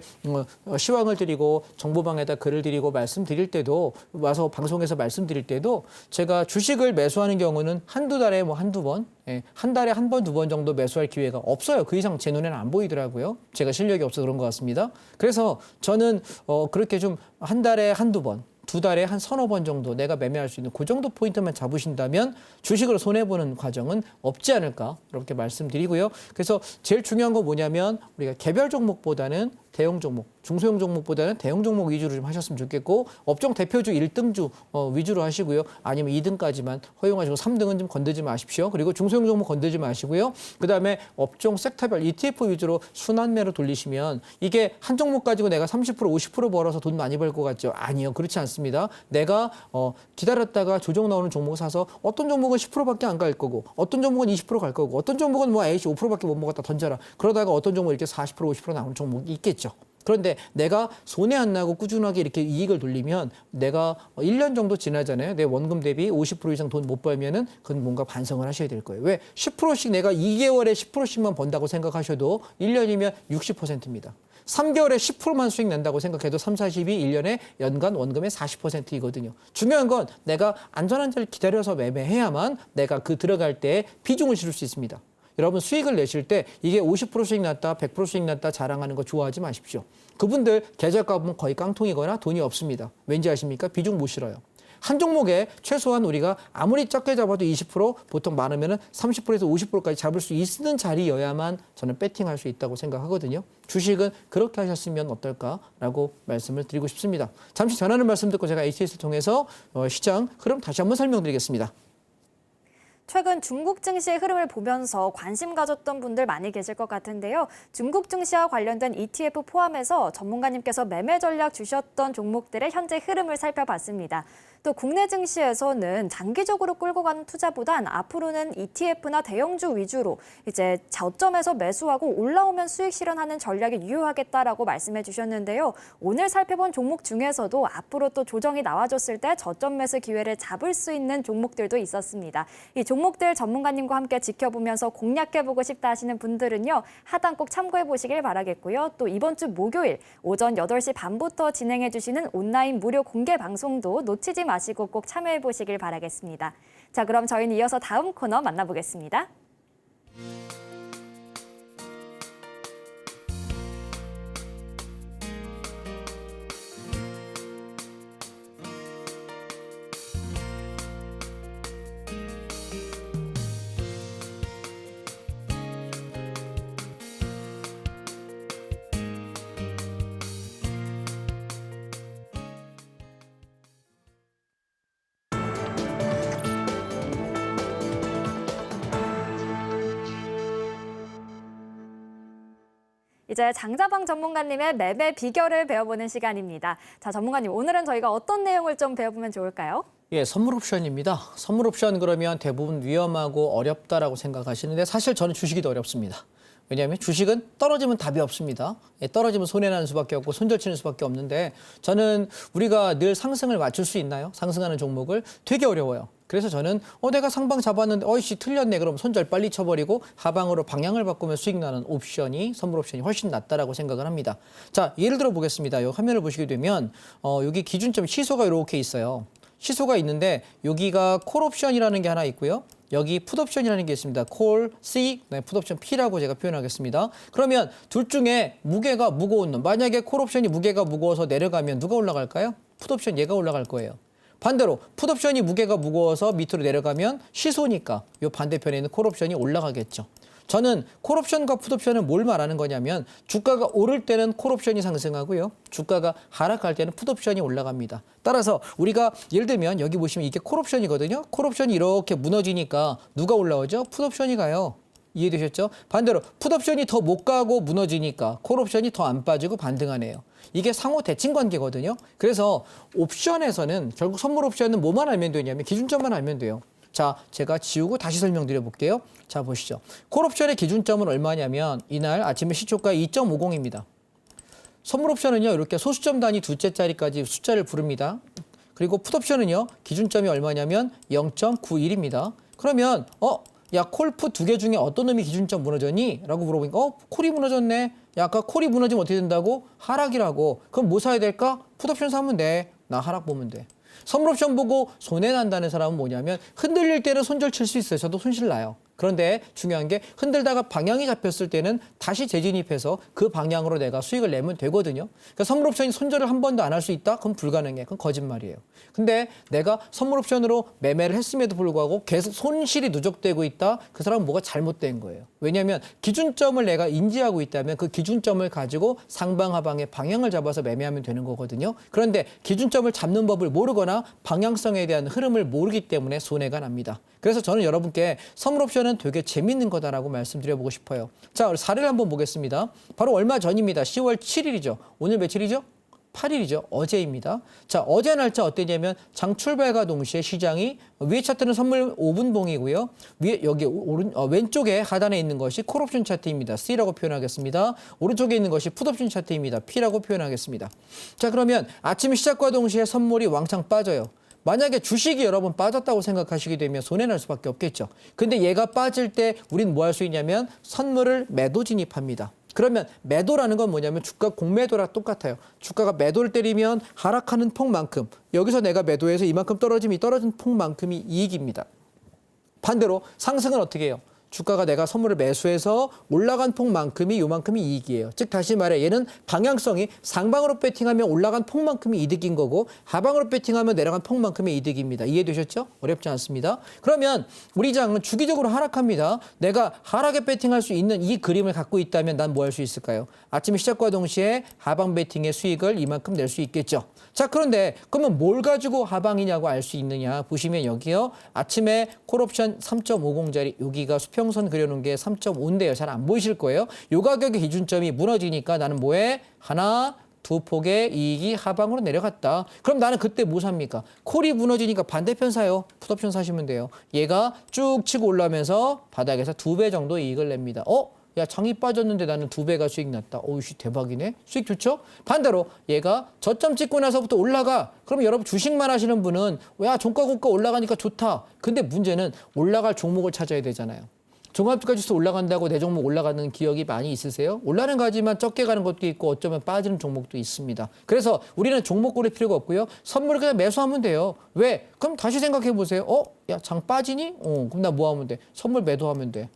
시황을 드리고 정보방에다 글을 드리고 말씀드릴 때도 와서 방송에서 말씀드릴 때도 제가 주식을 매수하는 경우는 한두 달에 한두 번, 한 달에 한 번, 두 번 정도 매수할 기회가 없어요. 그 이상 제 눈에는 안 보이더라고요. 제가 실력이 없어서 그런 것 같습니다. 그래서 저는 그렇게 좀 한 달에 한두 번, 2달에 한 3-4번 정도 내가 매매할 수 있는 그 정도 포인트만 잡으신다면 주식으로 손해보는 과정은 없지 않을까 이렇게 말씀드리고요. 그래서 제일 중요한 건 뭐냐면 우리가 개별 종목보다는 대형 종목, 중소형 종목보다는 대형 종목 위주로 좀 하셨으면 좋겠고 업종 대표주 1등주 위주로 하시고요. 아니면 2등까지만 허용하시고 3등은 좀 건드지 마십시오. 그리고 중소형 종목 건드지 마시고요. 그다음에 업종 섹터별 ETF 위주로 순환매로 돌리시면 이게 한 종목 가지고 내가 30% 50% 벌어서 돈 많이 벌 것 같죠? 아니요. 그렇지 않습니다. 내가 기다렸다가 조정 나오는 종목 사서 어떤 종목은 10%밖에 안 갈 거고 어떤 종목은 20% 갈 거고 어떤 종목은 에이씨 5%밖에 못 먹었다 던져라. 그러다가 어떤 종목 이렇게 40% 50% 나오는 종목이 있겠죠. 그런데 내가 손해 안 나고 꾸준하게 이렇게 이익을 돌리면 내가 1년 정도 지나잖아요. 내 원금 대비 50% 이상 돈 못 벌면은 그건 뭔가 반성을 하셔야 될 거예요. 왜? 10%씩 내가 2개월에 10%씩만 번다고 생각하셔도 1년이면 60%입니다. 3개월에 10%만 수익 낸다고 생각해도 3, 40이 1년에 연간 원금의 40%이거든요. 중요한 건 내가 안전한 자리를 기다려서 매매해야만 내가 그 들어갈 때 비중을 실을 수 있습니다. 여러분 수익을 내실 때 이게 50% 수익 났다, 100% 수익 났다 자랑하는 거 좋아하지 마십시오. 그분들 계좌가 보면 거의 깡통이거나 돈이 없습니다. 왠지 아십니까? 비중 못 실어요. 한 종목에 최소한 우리가 아무리 적게 잡아도 20%, 보통 많으면 30%에서 50%까지 잡을 수 있는 자리여야만 저는 배팅할 수 있다고 생각하거든요. 주식은 그렇게 하셨으면 어떨까라고 말씀을 드리고 싶습니다. 잠시 전하는 말씀 듣고 제가 ATS를 통해서 시장 흐름 다시 한번 설명드리겠습니다. 최근 중국 증시의 흐름을 보면서 관심 가졌던 분들 많이 계실 것 같은데요. 중국 증시와 관련된 ETF 포함해서 전문가님께서 매매 전략 주셨던 종목들의 현재 흐름을 살펴봤습니다. 또 국내 증시에서는 장기적으로 끌고 가는 투자보단 앞으로는 ETF나 대형주 위주로 이제 저점에서 매수하고 올라오면 수익 실현하는 전략이 유효하겠다라고 말씀해 주셨는데요. 오늘 살펴본 종목 중에서도 앞으로 또 조정이 나와줬을 때 저점 매수 기회를 잡을 수 있는 종목들도 있었습니다. 이 종목들 전문가님과 함께 지켜보면서 공략해보고 싶다 하시는 분들은요. 하단 꼭 참고해 보시길 바라겠고요. 또 이번 주 목요일 오전 8시 반부터 진행해 주시는 온라인 무료 공개 방송도 놓치지 마시고 꼭 참여해 보시길 바라겠습니다. 자, 그럼 저희는 이어서 다음 코너 만나보겠습니다. 이제 장자방 전문가님의 매매 비결을 배워보는 시간입니다. 자, 전문가님, 오늘은 저희가 어떤 내용을 좀 배워보면 좋을까요? 예, 선물 옵션입니다. 선물 옵션 그러면 대부분 위험하고 어렵다라고 생각하시는데 사실 저는 주식이 더 어렵습니다. 왜냐하면 주식은 떨어지면 답이 없습니다. 떨어지면 손해나는 수밖에 없고 손절치는 수밖에 없는데 저는 우리가 늘 상승을 맞출 수 있나요? 상승하는 종목을 되게 어려워요. 그래서 저는 내가 상방 잡았는데 어이씨 틀렸네. 그럼 손절 빨리 쳐버리고 하방으로 방향을 바꾸면 수익 나는 옵션이 선물 옵션이 훨씬 낫다라고 생각을 합니다. 자, 예를 들어 보겠습니다. 이 화면을 보시게 되면 여기 기준점 시소가 이렇게 있어요. 시소가 있는데 여기가 콜옵션이라는 게 하나 있고요. 여기 풋옵션이라는 게 있습니다. 콜 C, 풋옵션 P라고 제가 표현하겠습니다. 그러면 둘 중에 무게가 무거운 놈. 만약에 콜옵션이 무게가 무거워서 내려가면 누가 올라갈까요? 풋옵션 얘가 올라갈 거예요. 반대로 풋옵션이 무게가 무거워서 밑으로 내려가면 시소니까 이 반대편에 있는 콜옵션이 올라가겠죠. 저는 콜옵션과 풋옵션은 뭘 말하는 거냐면 주가가 오를 때는 콜옵션이 상승하고요. 주가가 하락할 때는 풋옵션이 올라갑니다. 따라서 우리가 예를 들면 여기 보시면 이게 콜옵션이거든요. 콜옵션이 이렇게 무너지니까 누가 올라오죠? 풋옵션이 가요. 이해되셨죠? 반대로 풋옵션이 더 못 가고 무너지니까 콜옵션이 더 안 빠지고 반등하네요. 이게 상호 대칭 관계거든요. 그래서 옵션에서는 결국 선물 옵션은 뭐만 알면 되냐면 기준점만 알면 돼요. 자, 제가 지우고 다시 설명드려 볼게요. 자, 보시죠. 콜옵션의 기준점은 얼마냐면 이날 아침에 시초가 2.50입니다. 선물 옵션은요. 이렇게 소수점 단위 두째 자리까지 숫자를 부릅니다. 그리고 풋옵션은요. 기준점이 얼마냐면 0.91입니다. 그러면 야, 콜풋 두 개 중에 어떤 놈이 기준점 무너졌니? 라고 물어보니까 콜이 무너졌네. 야, 아까 콜이 무너지면 어떻게 된다고? 하락이라고. 그럼 뭐 사야 될까? 풋옵션 사면 돼. 나 하락 보면 돼. 선물 옵션 보고 손해 난다는 사람은 뭐냐면 흔들릴 때는 손절 칠 수 있어요. 저도 손실 나요. 그런데 중요한 게 흔들다가 방향이 잡혔을 때는 다시 재진입해서 그 방향으로 내가 수익을 내면 되거든요. 그러니까 선물 옵션이 손절을 한 번도 안 할 수 있다? 그럼 불가능해. 그건 거짓말이에요. 근데 내가 선물 옵션으로 매매를 했음에도 불구하고 계속 손실이 누적되고 있다? 그 사람은 뭐가 잘못된 거예요. 왜냐하면 기준점을 내가 인지하고 있다면 그 기준점을 가지고 상방하방의 방향을 잡아서 매매하면 되는 거거든요. 그런데 기준점을 잡는 법을 모르거나 방향성에 대한 흐름을 모르기 때문에 손해가 납니다. 그래서 저는 여러분께 선물 옵션은 되게 재밌는 거다라고 말씀드려보고 싶어요. 자, 사례를 한번 보겠습니다. 바로 얼마 전입니다. 10월 7일이죠. 오늘 며칠이죠? 8일이죠. 어제입니다. 자, 어제 날짜 어땠냐면 장 출발과 동시에 시장이 위에 차트는 선물 5분봉이고요. 위에 여기 왼쪽에 하단에 있는 것이 콜옵션 차트입니다. C라고 표현하겠습니다. 오른쪽에 있는 것이 풋옵션 차트입니다. P라고 표현하겠습니다. 자, 그러면 아침 시작과 동시에 선물이 왕창 빠져요. 만약에 주식이 여러분 빠졌다고 생각하시게 되면 손해날 수밖에 없겠죠. 근데 얘가 빠질 때 우린 뭐 할 수 있냐면 선물을 매도 진입합니다. 그러면 매도라는 건 뭐냐면 주가 공매도랑 똑같아요. 주가가 매도를 때리면 하락하는 폭만큼 여기서 내가 매도해서 이만큼 떨어지면 이 떨어진 폭만큼이 이익입니다. 반대로 상승은 어떻게 해요? 주가가 내가 선물을 매수해서 올라간 폭만큼이 요만큼이 이익이에요. 즉 다시 말해 얘는 방향성이 상방으로 배팅하면 올라간 폭만큼이 이득인 거고 하방으로 배팅하면 내려간 폭만큼의 이득입니다. 이해되셨죠? 어렵지 않습니다. 그러면 우리 장은 주기적으로 하락합니다. 내가 하락에 배팅할 수 있는 이 그림을 갖고 있다면 난 뭐 할 수 있을까요? 아침 시작과 동시에 하방 배팅의 수익을 이만큼 낼 수 있겠죠. 자, 그런데 그러면 뭘 가지고 하방이냐고 알 수 있느냐 보시면 여기요. 아침에 콜옵션 3.50짜리 여기가 수평선 그려놓은 게 3.5인데요. 잘 안 보이실 거예요. 요 가격의 기준점이 무너지니까 나는 뭐해? 하나, 두 폭의 이익이 하방으로 내려갔다. 그럼 나는 그때 뭐 삽니까? 콜이 무너지니까 반대편 사요. 풋옵션 사시면 돼요. 얘가 쭉 치고 올라오면서 바닥에서 2배 정도 이익을 냅니다. 야, 장이 빠졌는데 나는 2배가 수익 났다. 오이씨, 대박이네. 수익 좋죠? 반대로 얘가 저점 찍고 나서부터 올라가. 그럼 여러분 주식만 하시는 분은 야, 종가 고가 올라가니까 좋다. 근데 문제는 올라갈 종목을 찾아야 되잖아요. 종합주가지수 올라간다고 내 종목 올라가는 기억이 많이 있으세요? 올라가는 가지만 적게 가는 것도 있고 어쩌면 빠지는 종목도 있습니다. 그래서 우리는 종목 고를 필요가 없고요. 선물을 그냥 매수하면 돼요. 왜? 그럼 다시 생각해 보세요. 야, 장 빠지니? 그럼 나 뭐 하면 돼? 선물 매도하면 돼.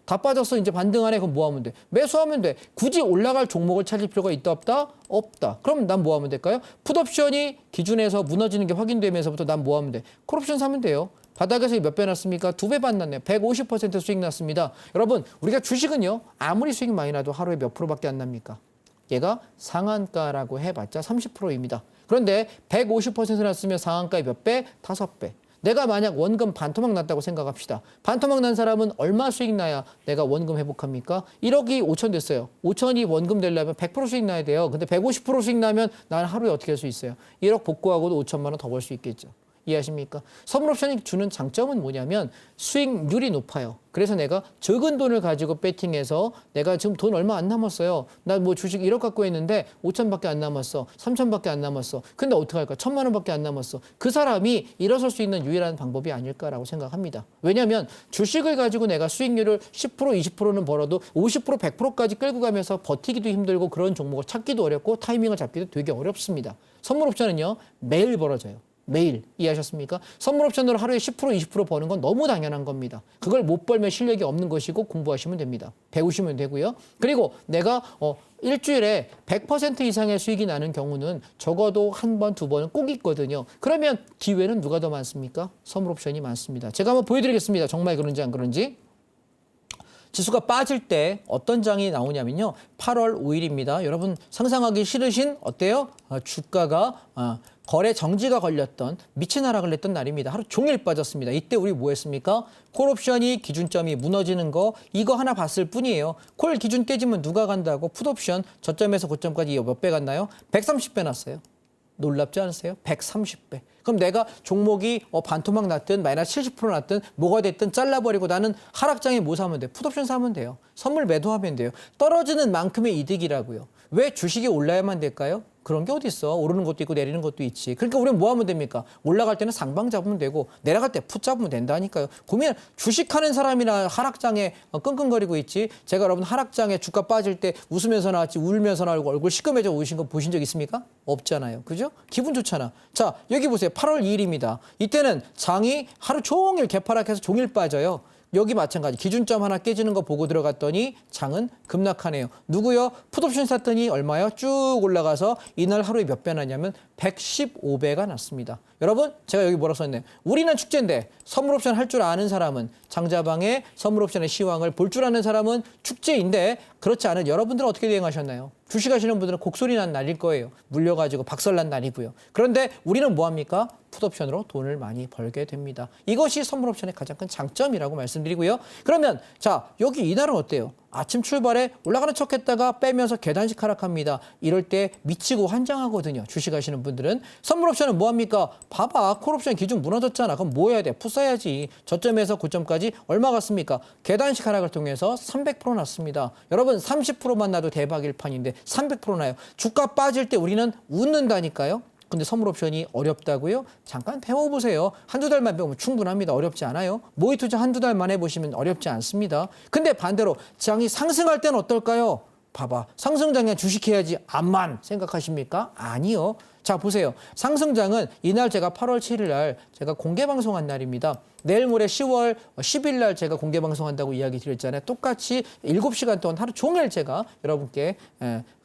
다 빠졌어. 이제 반등하네. 그럼 뭐 하면 돼? 매수하면 돼. 굳이 올라갈 종목을 찾을 필요가 있다 없다? 없다. 그럼 난 뭐 하면 될까요? 풋옵션이 기준에서 무너지는 게 확인되면서부터 난 뭐 하면 돼? 콜옵션 사면 돼요. 바닥에서 몇 배 났습니까? 2배 반 났네요. 150% 수익 났습니다. 여러분, 우리가 주식은요. 아무리 수익 많이 나도 하루에 몇 프로밖에 안 납니까? 얘가 상한가라고 해봤자 30%입니다. 그런데 150% 났으면 상한가의 몇 배? 5배. 내가 만약 원금 반토막 났다고 생각합시다. 반토막 난 사람은 얼마 수익 나야 내가 원금 회복합니까? 1억이 5천 됐어요. 5천이 원금 되려면 100% 수익 나야 돼요. 근데 150% 수익 나면 나는 하루에 어떻게 할 수 있어요? 1억 복구하고도 5천만 원 더 벌 수 있겠죠. 이해하십니까? 선물 옵션이 주는 장점은 뭐냐면 수익률이 높아요. 그래서 내가 적은 돈을 가지고 배팅해서 내가 지금 돈 얼마 안 남았어요. 나 뭐 주식 1억 갖고 있는데 5천밖에 안 남았어. 3천밖에 안 남았어. 근데 어떡할까? 1,000만 원밖에 안 남았어. 그 사람이 일어설 수 있는 유일한 방법이 아닐까라고 생각합니다. 왜냐하면 주식을 가지고 내가 수익률을 10% 20%는 벌어도 50% 100%까지 끌고 가면서 버티기도 힘들고 그런 종목을 찾기도 어렵고 타이밍을 잡기도 되게 어렵습니다. 선물 옵션은요. 매일 벌어져요. 매일. 이해하셨습니까? 선물 옵션으로 하루에 10%, 20% 버는 건 너무 당연한 겁니다. 그걸 못 벌면 실력이 없는 것이고 공부하시면 됩니다. 배우시면 되고요. 그리고 내가 일주일에 100% 이상의 수익이 나는 경우는 적어도 한 번, 두 번은 꼭 있거든요. 그러면 기회는 누가 더 많습니까? 선물 옵션이 많습니다. 제가 한번 보여드리겠습니다. 정말 그런지 안 그런지. 지수가 빠질 때 어떤 장이 나오냐면요. 8월 5일입니다. 여러분 상상하기 싫으신 어때요? 주가가 거래 정지가 걸렸던 미친 하락을 냈던 날입니다. 하루 종일 빠졌습니다. 이때 우리 뭐 했습니까? 콜옵션이 기준점이 무너지는 거 이거 하나 봤을 뿐이에요. 콜 기준 깨지면 누가 간다고 풋옵션 저점에서 고점까지 몇 배 갔나요? 130배 났어요. 놀랍지 않으세요? 130배. 그럼 내가 종목이 반토막 났든 마이너스 70% 났든 뭐가 됐든 잘라버리고 나는 하락장에 뭐 사면 돼? 풋옵션 사면 돼요. 선물 매도하면 돼요. 떨어지는 만큼의 이득이라고요. 왜 주식이 올라야만 될까요? 그런 게 어디 있어? 오르는 것도 있고 내리는 것도 있지. 그러니까 우리는 뭐 하면 됩니까? 올라갈 때는 상방 잡으면 되고 내려갈 때 풋 잡으면 된다니까요. 고민 주식하는 사람이나 하락장에 끙끙거리고 있지. 제가 여러분 하락장에 주가 빠질 때 웃으면서 나왔지 울면서 나오고 얼굴 시꺼매져 오신 거 보신 적 있습니까? 없잖아요. 그죠? 기분 좋잖아. 자, 여기 보세요. 8월 2일입니다. 이때는 장이 하루 종일 개파락해서 종일 빠져요. 여기 마찬가지 기준점 하나 깨지는 거 보고 들어갔더니 장은 급락하네요. 누구요? 풋옵션 샀더니 얼마요? 쭉 올라가서 이날 하루에 몇 배 나냐면 115배가 났습니다. 여러분 제가 여기 뭐라고 썼네. 우리는 축제인데 선물옵션 할 줄 아는 사람은 장자방의 선물옵션의 시황을 볼 줄 아는 사람은 축제인데 그렇지 않은 여러분들은 어떻게 대응하셨나요? 주식하시는 분들은 곡소리 난 날일 거예요. 물려가지고 박살난 날이고요. 그런데 우리는 뭐합니까? 풋옵션으로 돈을 많이 벌게 됩니다. 이것이 선물옵션의 가장 큰 장점이라고 말씀드리고요. 그러면 자 여기 이날은 어때요? 아침 출발에 올라가는 척했다가 빼면서 계단식 하락합니다. 이럴 때 미치고 환장하거든요. 주식하시는 분들은. 선물옵션은 뭐합니까? 봐봐. 콜옵션 기준 무너졌잖아. 그럼 뭐 해야 돼? 풋 사야지. 저점에서 고점까지 얼마 갔습니까? 계단식 하락을 통해서 300% 났습니다. 여러분 30%만 나도 대박일 판인데 300% 나요. 주가 빠질 때 우리는 웃는다니까요. 근데 선물옵션이 어렵다고요? 잠깐 배워보세요. 한두 달만 배우면 충분합니다. 어렵지 않아요. 모의 투자 한두 달만 해보시면 어렵지 않습니다. 근데 반대로 장이 상승할 때는 어떨까요? 봐봐. 상승장에 주식해야지 암만 생각하십니까? 아니요. 자 보세요. 상승장은 이날 제가 8월 7일 날 제가 공개 방송한 날입니다. 내일 모레 10월 10일 날 제가 공개 방송한다고 이야기 드렸잖아요. 똑같이 7시간 동안 하루 종일 제가 여러분께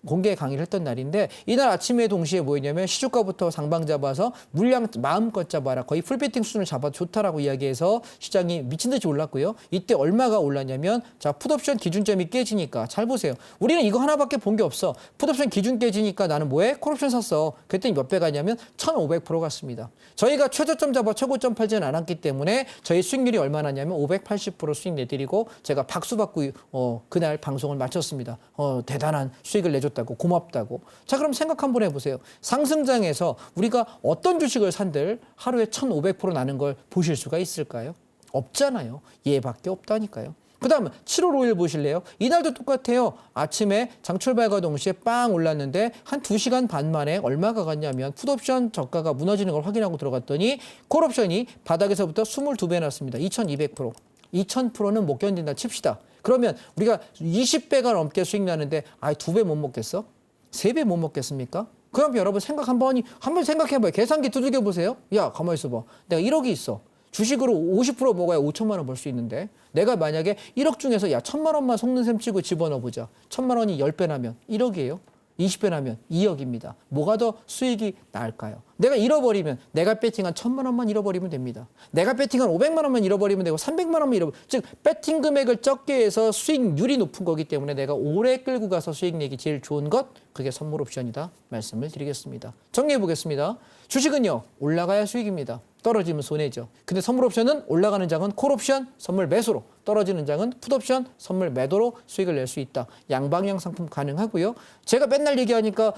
공개 강의를 했던 날인데 이날 아침에 동시에 뭐였냐면 시주가부터 상방 잡아서 물량 마음껏 잡아라. 거의 풀베팅 수준을 잡아도 좋다라고 이야기해서 시장이 미친 듯이 올랐고요. 이때 얼마가 올랐냐면 자 풋옵션 기준점이 깨지니까 잘 보세요. 우리는 이거 하나밖에 본 게 없어. 풋옵션 기준 깨지니까 나는 뭐해? 콜옵션 샀어. 그랬더니 몇 배 가냐면 1,500% 갔습니다. 저희가 최저점 잡아 최고점 팔지는 않았기 때문에 저희 수익률이 얼마나 냐면 580% 수익 내드리고 제가 박수 받고 그날 방송을 마쳤습니다. 대단한 수익을 내줬다고 고맙다고. 자 그럼 생각 한번 해보세요. 상승장에서 우리가 어떤 주식을 산들 하루에 1,500% 나는 걸 보실 수가 있을까요? 없잖아요. 얘밖에 없다니까요. 그 다음 7월 5일 보실래요? 이날도 똑같아요. 아침에 장 출발과 동시에 빵 올랐는데 한 2시간 반 만에 얼마가 갔냐면 풋옵션 저가가 무너지는 걸 확인하고 들어갔더니 콜옵션이 바닥에서부터 22배 났습니다. 2200%. 2000%는 못 견딘다 칩시다. 그러면 우리가 20배가 넘게 수익 나는데 2배 못 먹겠어? 3배 못 먹겠습니까? 그럼 여러분 생각 한번 생각해봐요. 계산기 두들겨 보세요. 야 가만히 있어봐. 내가 1억이 있어. 주식으로 50% 먹어야 5천만 원 벌 수 있는데 내가 만약에 1억 중에서 야 1,000만 원만 속는 셈 치고 집어넣어보자. 1,000만 원이 10배 나면 1억이에요. 20배 나면 2억입니다. 뭐가 더 수익이 나을까요? 내가 잃어버리면 내가 배팅한 1,000만 원만 잃어버리면 됩니다. 내가 배팅한 500만 원만 잃어버리면 되고 300만 원만 즉 배팅 금액을 적게 해서 수익률이 높은 거기 때문에 내가 오래 끌고 가서 수익 내기 제일 좋은 것 그게 선물 옵션이다 말씀을 드리겠습니다. 정리해 보겠습니다. 주식은요 올라가야 수익입니다. 떨어지면 손해죠. 근데 선물 옵션은 올라가는 장은 콜 옵션 선물 매수로 떨어지는 장은 풋 옵션 선물 매도로 수익을 낼 수 있다. 양방향 상품 가능하고요. 제가 맨날 얘기하니까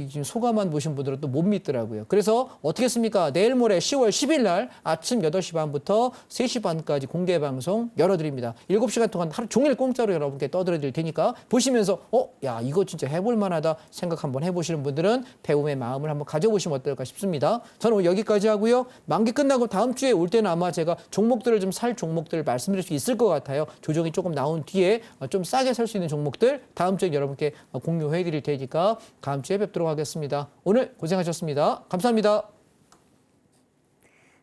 지금 소감만 보신 분들은 또 못 믿더라고요. 그래서 어떻게 했습니까? 내일 모레 10월 10일 날 아침 8시 반부터 3시 반까지 공개 방송 열어드립니다. 7시간 동안 하루 종일 공짜로 여러분께 떠들어드릴 테니까 보시면서 야 이거 진짜 해볼 만하다 생각 한번 해보시는 분들은 배움의 마음을 한번 가져보시면 어떨까 싶습니다. 저는 오늘 여기까지 하고요. 만기 끝나고 다음 주에 올 때는 아마 제가 종목들을 좀 살 종목들을 말씀드릴 수 있을 것 같아요. 조정이 조금 나온 뒤에 좀 싸게 살 수 있는 종목들 다음 주에 여러분께 공유해 드릴 테니까 다음 주에 뵙도록 하겠습니다. 오늘 고생하셨습니다. 감사합니다.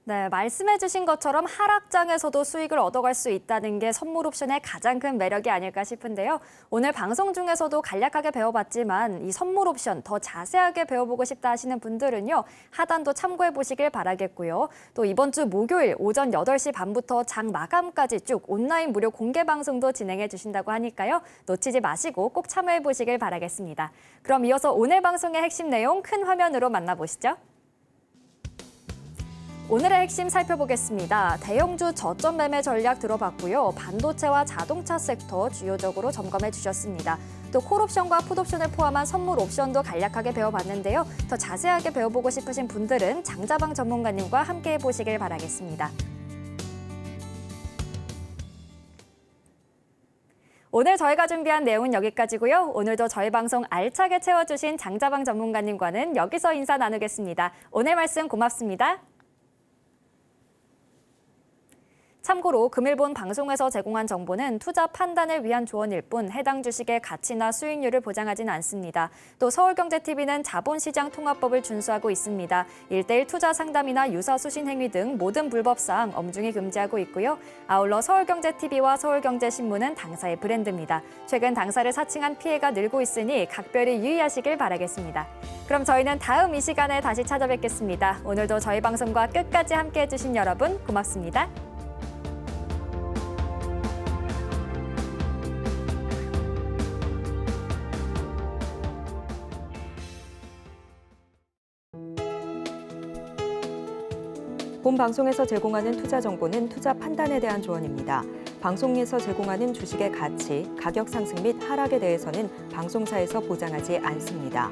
네, 말씀해주신 것처럼 하락장에서도 수익을 얻어갈 수 있다는 게 선물 옵션의 가장 큰 매력이 아닐까 싶은데요. 오늘 방송 중에서도 간략하게 배워봤지만 이 선물 옵션 더 자세하게 배워보고 싶다 하시는 분들은요. 하단도 참고해 보시길 바라겠고요. 또 이번 주 목요일 오전 8시 반부터 장 마감까지 쭉 온라인 무료 공개 방송도 진행해 주신다고 하니까요. 놓치지 마시고 꼭 참여해 보시길 바라겠습니다. 그럼 이어서 오늘 방송의 핵심 내용 큰 화면으로 만나보시죠. 오늘의 핵심 살펴보겠습니다. 대형주 저점 매매 전략 들어봤고요. 반도체와 자동차 섹터 주요적으로 점검해 주셨습니다. 또 콜옵션과 풋옵션을 포함한 선물 옵션도 간략하게 배워봤는데요. 더 자세하게 배워보고 싶으신 분들은 장자방 전문가님과 함께해 보시길 바라겠습니다. 오늘 저희가 준비한 내용은 여기까지고요. 오늘도 저희 방송 알차게 채워주신 장자방 전문가님과는 여기서 인사 나누겠습니다. 오늘 말씀 고맙습니다. 참고로 금일본 방송에서 제공한 정보는 투자 판단을 위한 조언일 뿐 해당 주식의 가치나 수익률을 보장하진 않습니다. 또 서울경제TV는 자본시장 통합법을 준수하고 있습니다. 1:1 투자 상담이나 유사 수신 행위 등 모든 불법 사항 엄중히 금지하고 있고요. 아울러 서울경제TV와 서울경제신문은 당사의 브랜드입니다. 최근 당사를 사칭한 피해가 늘고 있으니 각별히 유의하시길 바라겠습니다. 그럼 저희는 다음 이 시간에 다시 찾아뵙겠습니다. 오늘도 저희 방송과 끝까지 함께해 주신 여러분 고맙습니다. 본 방송에서 제공하는 투자 정보는 투자 판단에 대한 조언입니다. 방송에서 제공하는 주식의 가치, 가격 상승 및 하락에 대해서는 방송사에서 보장하지 않습니다.